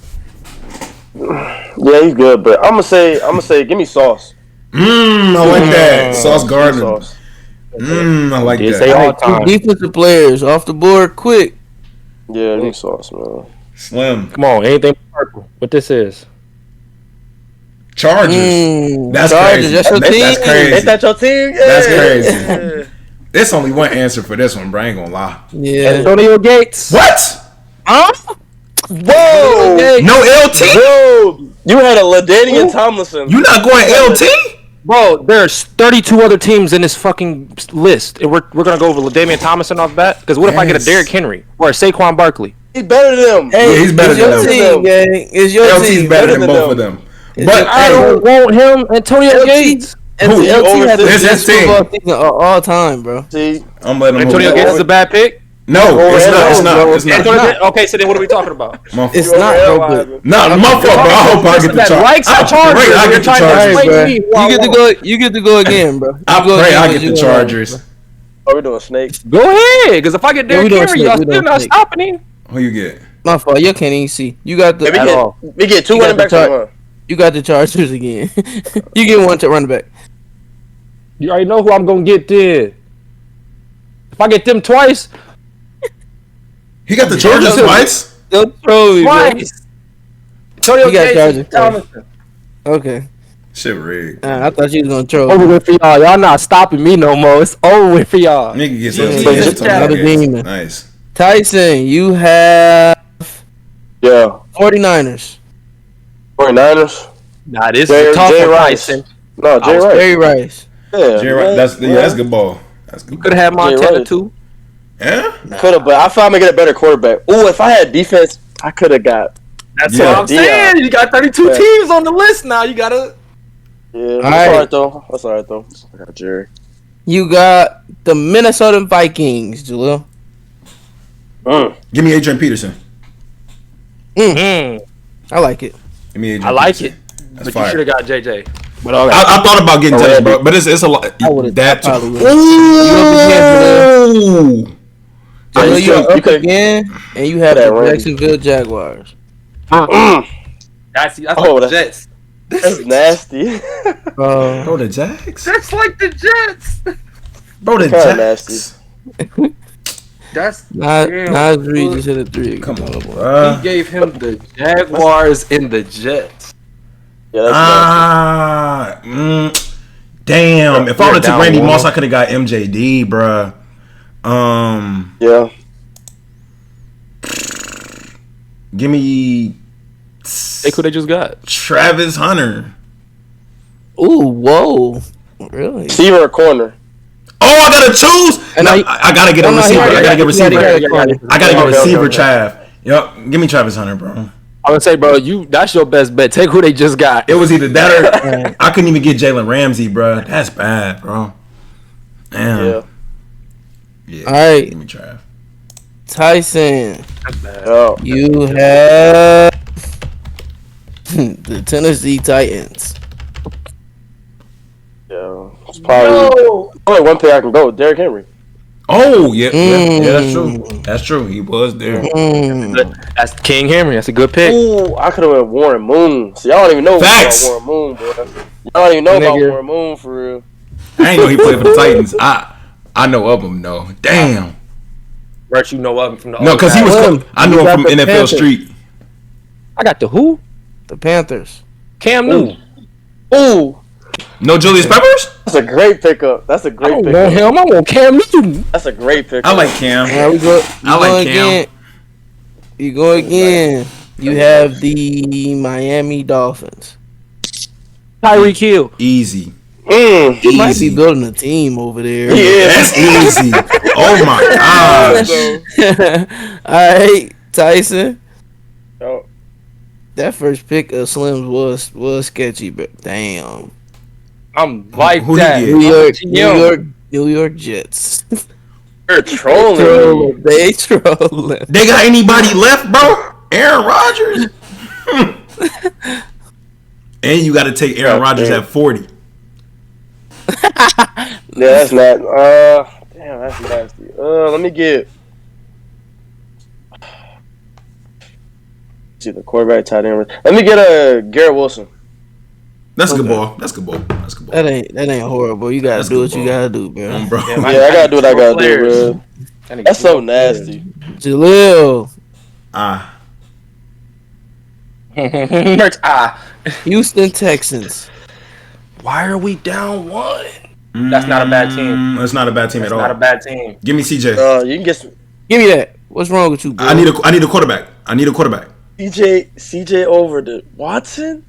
yeah, he's good, but I'm gonna say, give me Sauce. I like that. Sauce Give me Gardner. Sauce. I like Did that. say All all right, time. two defensive players off the board quick. Yeah, give me Sauce, man. Slim. Come on, anything purple. What this is? Chargers. That's Chargers, crazy. that's your team. That's crazy. Ain't that your team? Yeah. That's crazy. There's only one answer for this one, bro. I ain't gonna lie. Yeah. Antonio Gates. What? Whoa! No LT? Yo, you had a LaDainian Tomlinson. You not going LT? Bro, there's 32 other teams in this fucking list, and we're gonna go over LaDainian Thomason off bat. Because what if I get a Yes. Derrick Henry or a Saquon Barkley? He's better than them. Hey, Yeah, he's better it's your than team, them. gang. It's your LT's team. better than than both them. of them. It's But your- I hey, don't want him, Antonio Gates. And Who? LT had the This best his team. football season of all time, bro. See, I'm letting him Antonio move. Gates is a bad pick. No, it's not. It's not. It's Antonio not. Gates, okay, so then what are we talking about? My fault. It's not, bro. But No, my fault, bro. I hope I get the That Chargers. likes the I Chargers. pray I You're get the trying to Chargers. explain bro, to me you who I get to want. go. You get to go again, bro. I You go pray again I as get you the want, Chargers. bro. oh, we doing snake. Go ahead, because if I get Yeah, we Derrick doing Henry, snake, y'all we still doing not snake. stopping him. Who you get? My fault. You can't even see. You got the. Yeah, we get two You got running backs the on one. You got the Chargers again. You get one to run back. You already know who I'm gonna get then. If I get them twice, He got the Chargers twice? Don't throw me, bro. twice. Antonio He got Gates, Chargers Tomlinson. Okay. Shit rigged. I thought you was gonna throw. Over with for y'all. Y'all not stopping me no more. It's over with for y'all. Nigga gets Yeah, LT. yeah, Antonio yeah. Gates. Demon. Nice. Tyson, you have Yeah, 49ers. 49ers. Nah, this Jay- is a tough Jay one, Rice. Tyson. No, Jay was Rice. Jerry Rice. Yeah, That's good ball. That's good. Could have had Montana Rice. too. Yeah? Could have, but I thought I'm gonna get a better quarterback. Ooh, if I had defense, I could have got. That's Yeah. what I'm saying. You got 32 Yeah. teams on the list now. You gotta. Yeah, that's right. alright though. That's alright though. I got Jerry. You got the Minnesota Vikings, Jalil. Give me Adrian Peterson. Mm, I like it. Give me Adrian I like Peterson. it, That's but you fire. should have got JJ. But I thought about getting Judge, but it's a lot. would've- That I probably would've. Ooh. Jalil, you're up you could- again, and you have that the Randy. Jacksonville Jaguars. That's Oh, like the that's- Jets. That's nasty. Bro, the Jags? That's like the Jets. Bro, the Kinda Jags? That's Nas Reed just hit a 3. Come on, He bro. gave him the Jaguars and the Jets. Yeah, that's Damn. If I You're would have took down Randy one. Moss, I could have got MJD, bruh. nasty. Yeah. Give me They could have just got. Travis Hunter. Ooh, whoa. Really? Receiver or corner? Oh, I gotta choose. And No, I- I gotta get a Oh, no, he receiver. already I gotta got- get a receiver. he already got it. I gotta get a Okay, receiver, okay. Trav. Yep. Give me Travis Hunter, bro. I would say, bro, that's your best bet. Take who they just got. It was either that or I couldn't even get Jalen Ramsey, bro. That's bad, bro. Damn. Yeah. Yeah. All right, Give me Trav. Tyson, Oh. you have the Tennessee Titans. Yeah. It's probably only one pick I can go. Derrick Henry. Oh, yeah, that's true. That's true. He was there. Mm. That's King Henry. That's a good pick. Ooh, I could have went Warren Moon. See, y'all don't even know Facts. about Warren Moon, bro. Y'all don't even know about Nigga. Warren Moon for real. I ain't know he played for the Titans. I know of him though. Damn. Right, you know of him from the No, because he was. Well, I knew you him got from the NFL Panthers. Street. I got the who? The Panthers. Cam Newton. Ooh, No Julius Peppers. that's a great pickup. That's a I great don't pickup. want him. I want Cam Newton. That's a great pickup. I like Cam. All right, we go. I like go Cam. again. You go again. You have the Miami Dolphins. Tyreek Hill. Easy. You might be Easy. building a team over there. Yeah. That's easy. Oh my gosh. All right, Tyson. Oh, that first pick of Slim's was sketchy, but damn. I'm like Who he that. get? New York Jets. They're trolling me. They trolling. They got anybody left, bro? Aaron Rodgers. And you got to take Aaron Rodgers at 40. Yeah, that's not. Damn, that's nasty. Let me get. See the quarterback, tight end. Let me get a Garrett Wilson. That's a good ball. That's a good ball. That's a good ball. That ain't horrible. You gotta That's do what good you ball. gotta do, bro. Bro. Yeah, I gotta do what I gotta do, bro. That's so nasty. Jaleel, Houston Texans. Why are we down 1? That's not a bad team. That's not a bad team That's at all. not a bad team. Give me CJ. You can get some Give me that. What's wrong with you, bro? I need a quarterback. I need a quarterback. CJ over the Watson.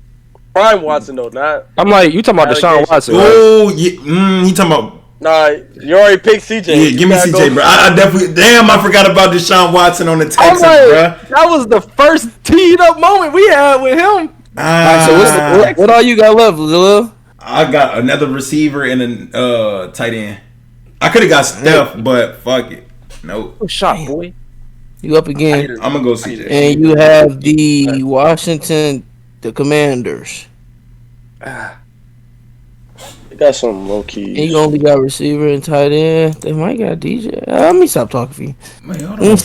Prime Watson though, not. I'm like, you talking about Deshaun Watson? Right? Oh, yeah. He talking about. Nah, you already picked CJ. Yeah, give me CJ, bro. I definitely. Damn, I forgot about Deshaun Watson on the I'm Texans, like, bro. that was the first teed up moment we had with him. So what all you got left, Jaleel? I got another receiver and a tight end. I could have got Steph, but fuck it. Nope. Good shot, boy. You up again? I'm gonna go CJ. And you have the the Commanders. They got some low key. And you only got receiver and tight end. They might got DJ. Let me stop talking for you. Man, hold on.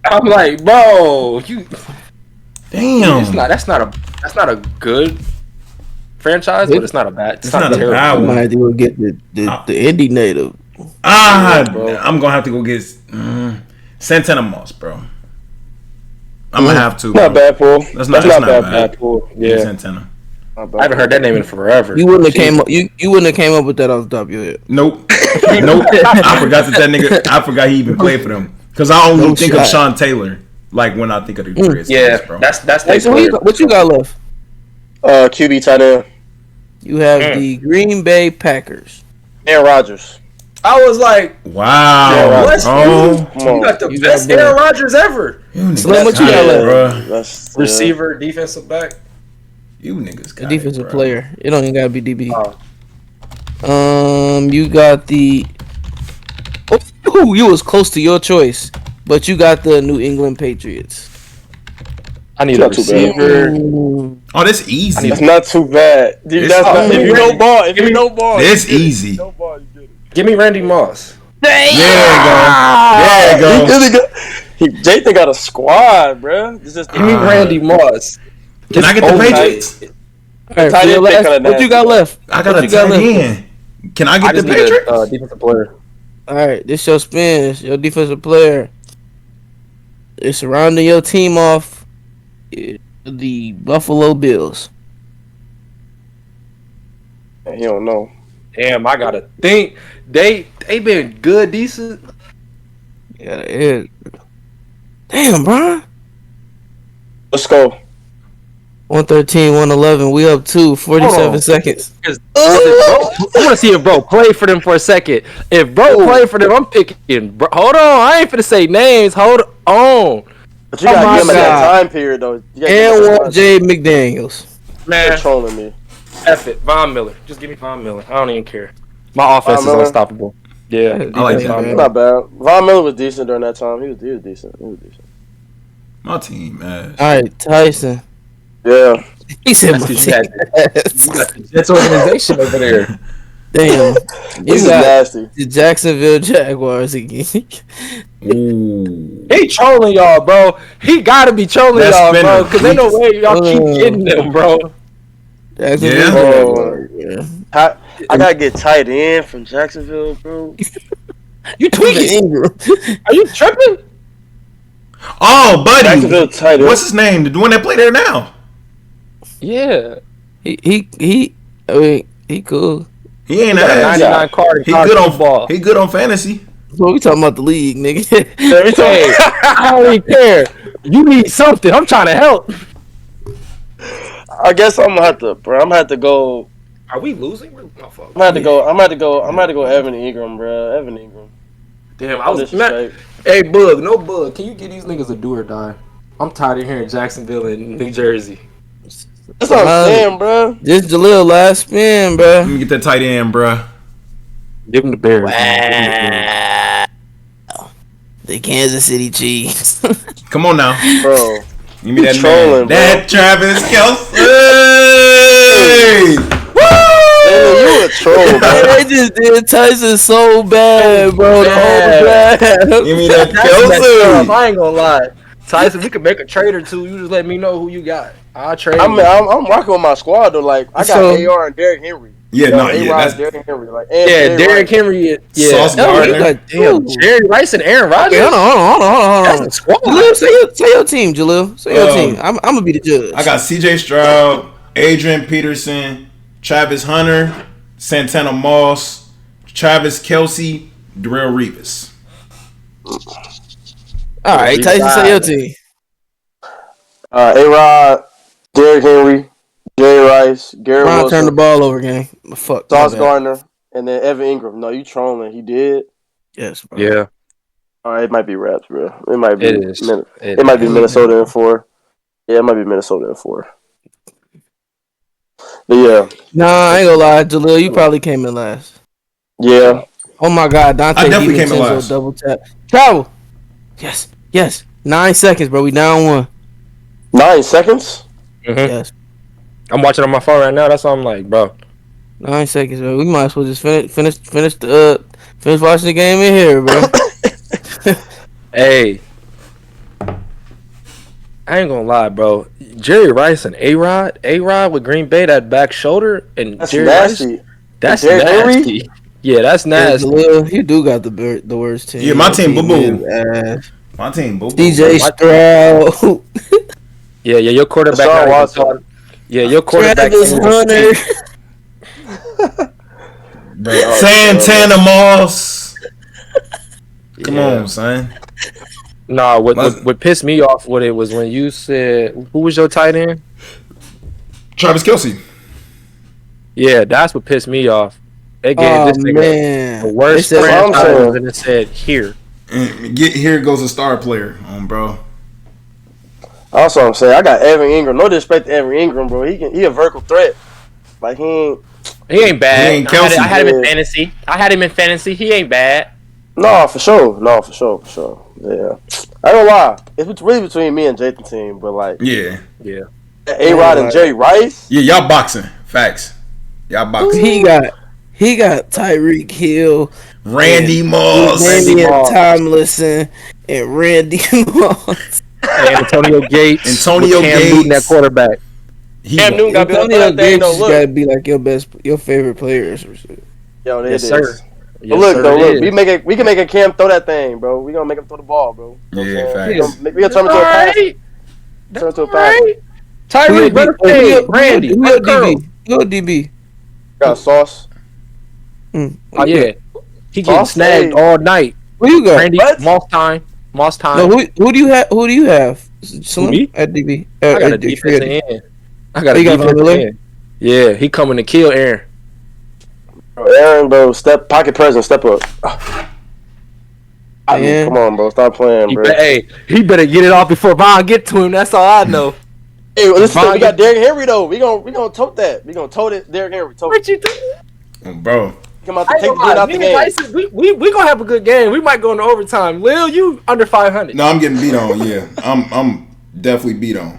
I'm like, bro, you. Damn. That's not a good franchise, but it's not a bad. It's not not a terrible. bad I one. might have to go get the Indy native. I'm gonna have to go get Santana Moss, bro. I'm gonna have to. Not bro. bad pull. That's not bad. pull. Yeah, Yeah, Santana. I haven't heard that name in forever. You wouldn't have came up. You wouldn't have came up with that off the top of your head. Nope. Nope. I forgot that nigga. I forgot he even played for them. Because I only No think shot. of Sean Taylor. Like when I think of the Redskins, Yeah, bro. that's Hey, so what you got left? QB tight end. You have the Green Bay Packers. Aaron Rodgers. I was like, Wow. what? Oh, Come on. You got the You best got Aaron Rodgers ever. Slim, what you got left? bro? That's Receiver, defensive back. You niggas A got defensive it, bro. player. It don't even gotta be DB. Oh. You got the. Oh, you was close to your choice, but you got the New England Patriots. I need a Not too bad. receiver. Oh, that's easy. That's not too bad. Dude, that's not, if you know ball, It's you get easy. it. No ball, you get it. Give me Randy Moss. There you go. He really got. Jathan got a squad, bro. It's just Give me Randy Moss. Can I get the Patriots? All right, tight for your end pick last- kinda what you got left? I got What a you got tight left? end. Can I I get the just need Patriots? a defensive player. All right, this your spin. It's your defensive player. It's surrounding your team off. The Buffalo Bills. He don't know. Damn, I gotta think. They been good, decent. Yeah. Damn, bro. Let's go. 113, 111. We up 47 seconds. I want to see if bro play for them for a second. If bro play for them, I'm picking. Bro, hold on, I ain't finna say names. Hold on, But you gotta my give him at that God. time period, though. You gotta And give him one that J. McDaniels. They're Man, trolling me. F it. Von Miller. Just give me Von Miller. I don't even care. my offense is Miller. unstoppable. Yeah, I like that. Von Miller. Not bad. Von Miller was decent during that time. He was decent. My team, man. All right, Tyson. Yeah. He said my That's team. That's organization over there. Damn. This You is got nasty. the Jacksonville Jaguars again. Ooh. He trolling y'all, bro. He gotta be trolling That y'all, spinner. bro. Cause ain't no way y'all keep getting them, bro. Jacksonville Yeah? Jaguars. Yeah. I gotta get tight end from Jacksonville, bro. You tweaking? Ingram. Are you tripping? Oh, buddy. Jacksonville tight end. What's his name? The one that play there now. Yeah. I mean, he cool. He ain't Got a ass. 99 card. He good on ball. He good on fantasy. What we talking about the league, nigga? Hey, I don't even care. You need something. I'm trying to help. I guess I'm gonna have to go. Are we losing? Oh, fuck. I'm gonna have to go Evan Ingram, bro. Evan Ingram. Damn, I No was. disrespect. Hey, Bug, no Bug. Can you get these niggas a do or die? I'm tired of hearing Jacksonville and New Jersey. That's what I'm saying, bro. Just Jaleel last spin, bro. Let me get that tight end, bruh. Give him the Bears. Wow. The Kansas City Chiefs. Come on now. Bro. Give me that trolling, man. bro. That Travis Kelce. Man, you a troll, bro. They just did Tyson so bad, bro. The whole draft. Give me that That's messed up. Kelce. I ain't gonna lie. Tyson, we could make a trade or two. You just let me know who you got. I'll trade. I'm rocking with my squad though. Like I got So- AR and Derrick Henry. Yeah, no, A-Rod, yeah, that's Derrick Henry. Like and Yeah, Jay Derrick Rice. Henry. Yeah. Sauce Gardner. Damn, Jerry Rice and Aaron Rodgers. Okay, hold on. That's a squad. Jaleel, say your team, Jaleel. Say your team. I'm gonna be the judge. I got C.J. Stroud, Adrian Peterson, Travis Hunter, Santana Moss, Travis Kelce, Darrell Revis. All right, Tyson, say your team. A-Rod, Derrick Henry, Jerry Rice, Garrett Ron Wilson, turned the ball over, gang. Fuck. my Sauce bad. Gardner, and then Evan Ingram. No, you trolling. He did. Yes, bro. Yeah, All right, it might be Raps, bro. It might be. it is. It might be Minnesota in 4. Yeah, it might be Minnesota in 4. But yeah, Nah, I ain't gonna lie, Jaleel. You probably came in last. yeah. Oh my God, Dante I definitely came in DiVincenzo last. double tap. Travel. Yes. 9 seconds, bro. We down 1. 9 seconds. Yes. I'm watching on my phone right now. That's why I'm like, bro. 9 seconds, bro. We might as well just finish watching the game in here, bro. Hey, I ain't gonna lie, bro. Jerry Rice and A-Rod with Green Bay, that back shoulder, and That's Jerry nasty. Rice, that's Derrick Henry? nasty. Yeah, that's nasty. Jaleel, you do got the worst team. Yeah, my team, Your boo-boo. is ass. My team, boo. DJ Stroud. Yeah, your quarterback. Deshaun not even Watson. talking- Yeah, your quarterback. Travis ain't even Hunter. speak. Santana Moss. Come Yeah. on, son. Nah, what pissed me off with it was when you said, who was your tight end? Travis Kelce. Yeah, that's what pissed me off. They gave Oh this nigga man, the worst They said- what I'm franchise, saying. and it said here. And here goes a star player, bro. That's what I'm saying. I got Evan Ingram. No disrespect to Evan Ingram, bro. He a vertical threat. Like he He ain't bad. He ain't I Kelsey. had him in Yeah. fantasy. He ain't bad. No, for sure. Yeah. I don't lie. It's really between me and Jathan team, but like Yeah. Yeah. A-Rod and Jerry Rice. Yeah, y'all boxing. Facts. Y'all boxing. He got Tyreek Hill, Randy Moss. Randy Moss. Tomlinson, and Randy Moss. And Antonio Gates. Antonio with Cam Newton, Gates. that quarterback. He Cam Newton got to be on Antonio that thing Gates though. just Look, gotta be like your favorite player or some shit. yo, it Yes, is. sir. But Yes, look sir, though, it look, is. we can make a Cam throw that thing, bro. We gonna make him throw the ball, bro. You know what I'm Yeah, saying? facts. We gonna turn him into a pass. Turn him into a pass. Tyreek, run a fade. Randy, who run your a curl. DB? Who your DB? Got Sauce. Oh, yeah. He getting Sauce snagged fade. all night. Who you got? Randy, What? Moss time. No, who do you have? Who do you have? Slim me? at DB. I got a at defensive DB. end. I got a You got Von defensive Miller? end. Yeah, he coming to kill Aaron. Bro, Aaron, bro, pocket presence, step up. I mean, Man. come on, bro, stop playing, He bro. he better get it off before Von get to him. That's all I know. Hey, listen, Von we got Derrick Henry though. We gonna tote that. We gonna tote it. Derrick Henry, tote it. What you think? bro. Come out to I take ain't the gonna dude lie, out the me and game. Tyson, we gonna have a good game. We might go into overtime. Lil, you under 500. No, I'm getting beat on. Yeah, I'm definitely beat on.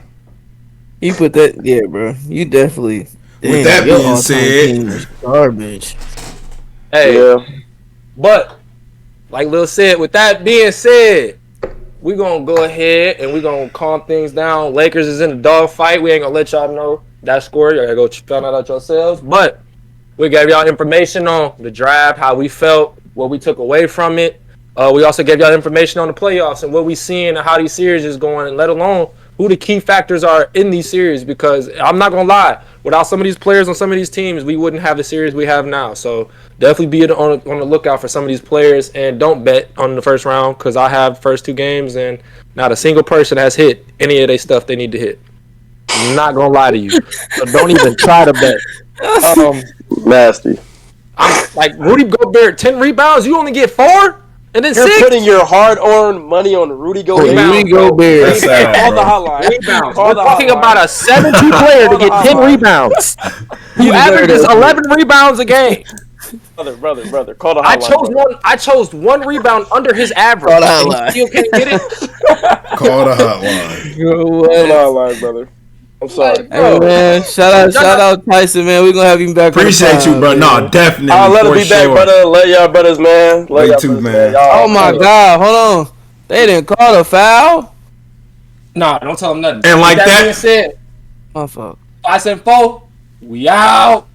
You put that, yeah, bro. You definitely. With that your being all-time said- team is garbage. Hey, Yeah, but like Lil said, with that being said, we gonna go ahead and we gonna calm things down. Lakers is in a dog fight. We ain't gonna let y'all know that score. Y'all gotta go find out yourselves. But we gave y'all information on the draft, how we felt, what we took away from it. We also gave y'all information on the playoffs and what we seeing and how these series is going, and let alone who the key factors are in these series. Because I'm not gonna lie, without some of these players on some of these teams, we wouldn't have the series we have now. So definitely be on the lookout for some of these players, and don't bet on the first round, because I have first 2 games and not a single person has hit any of their stuff they need to hit. I'm not gonna lie to you, so don't even try to bet. nasty. I'm like Rudy Gobert, 10 rebounds. You only get 4. And then You're 6. putting your hard-earned money on Rudy Gobert. Rudy Gobert. That's sad, Call the bro. hotline. Rebounds. Call We're the talking hotline. about a 7-2 player to get 10 rebounds. Who averages 11 rebounds a game. Brother. Call the hotline. I chose one rebound under his average. Call the and hotline. he still can't get it. Call the hotline. Call the hotline, brother. I'm sorry. Hey man, shout out Tyson, man. We're gonna have him back. Appreciate you, bro. No, definitely. I'll let him for be back, sure. brother. Let y'all brothers, man. Late y'all too, brothers, man. Y'all- Oh my God, hold on. They didn't call a foul. Nah, don't tell him nothing. And like With that- being said, My fault. 5-4. We out.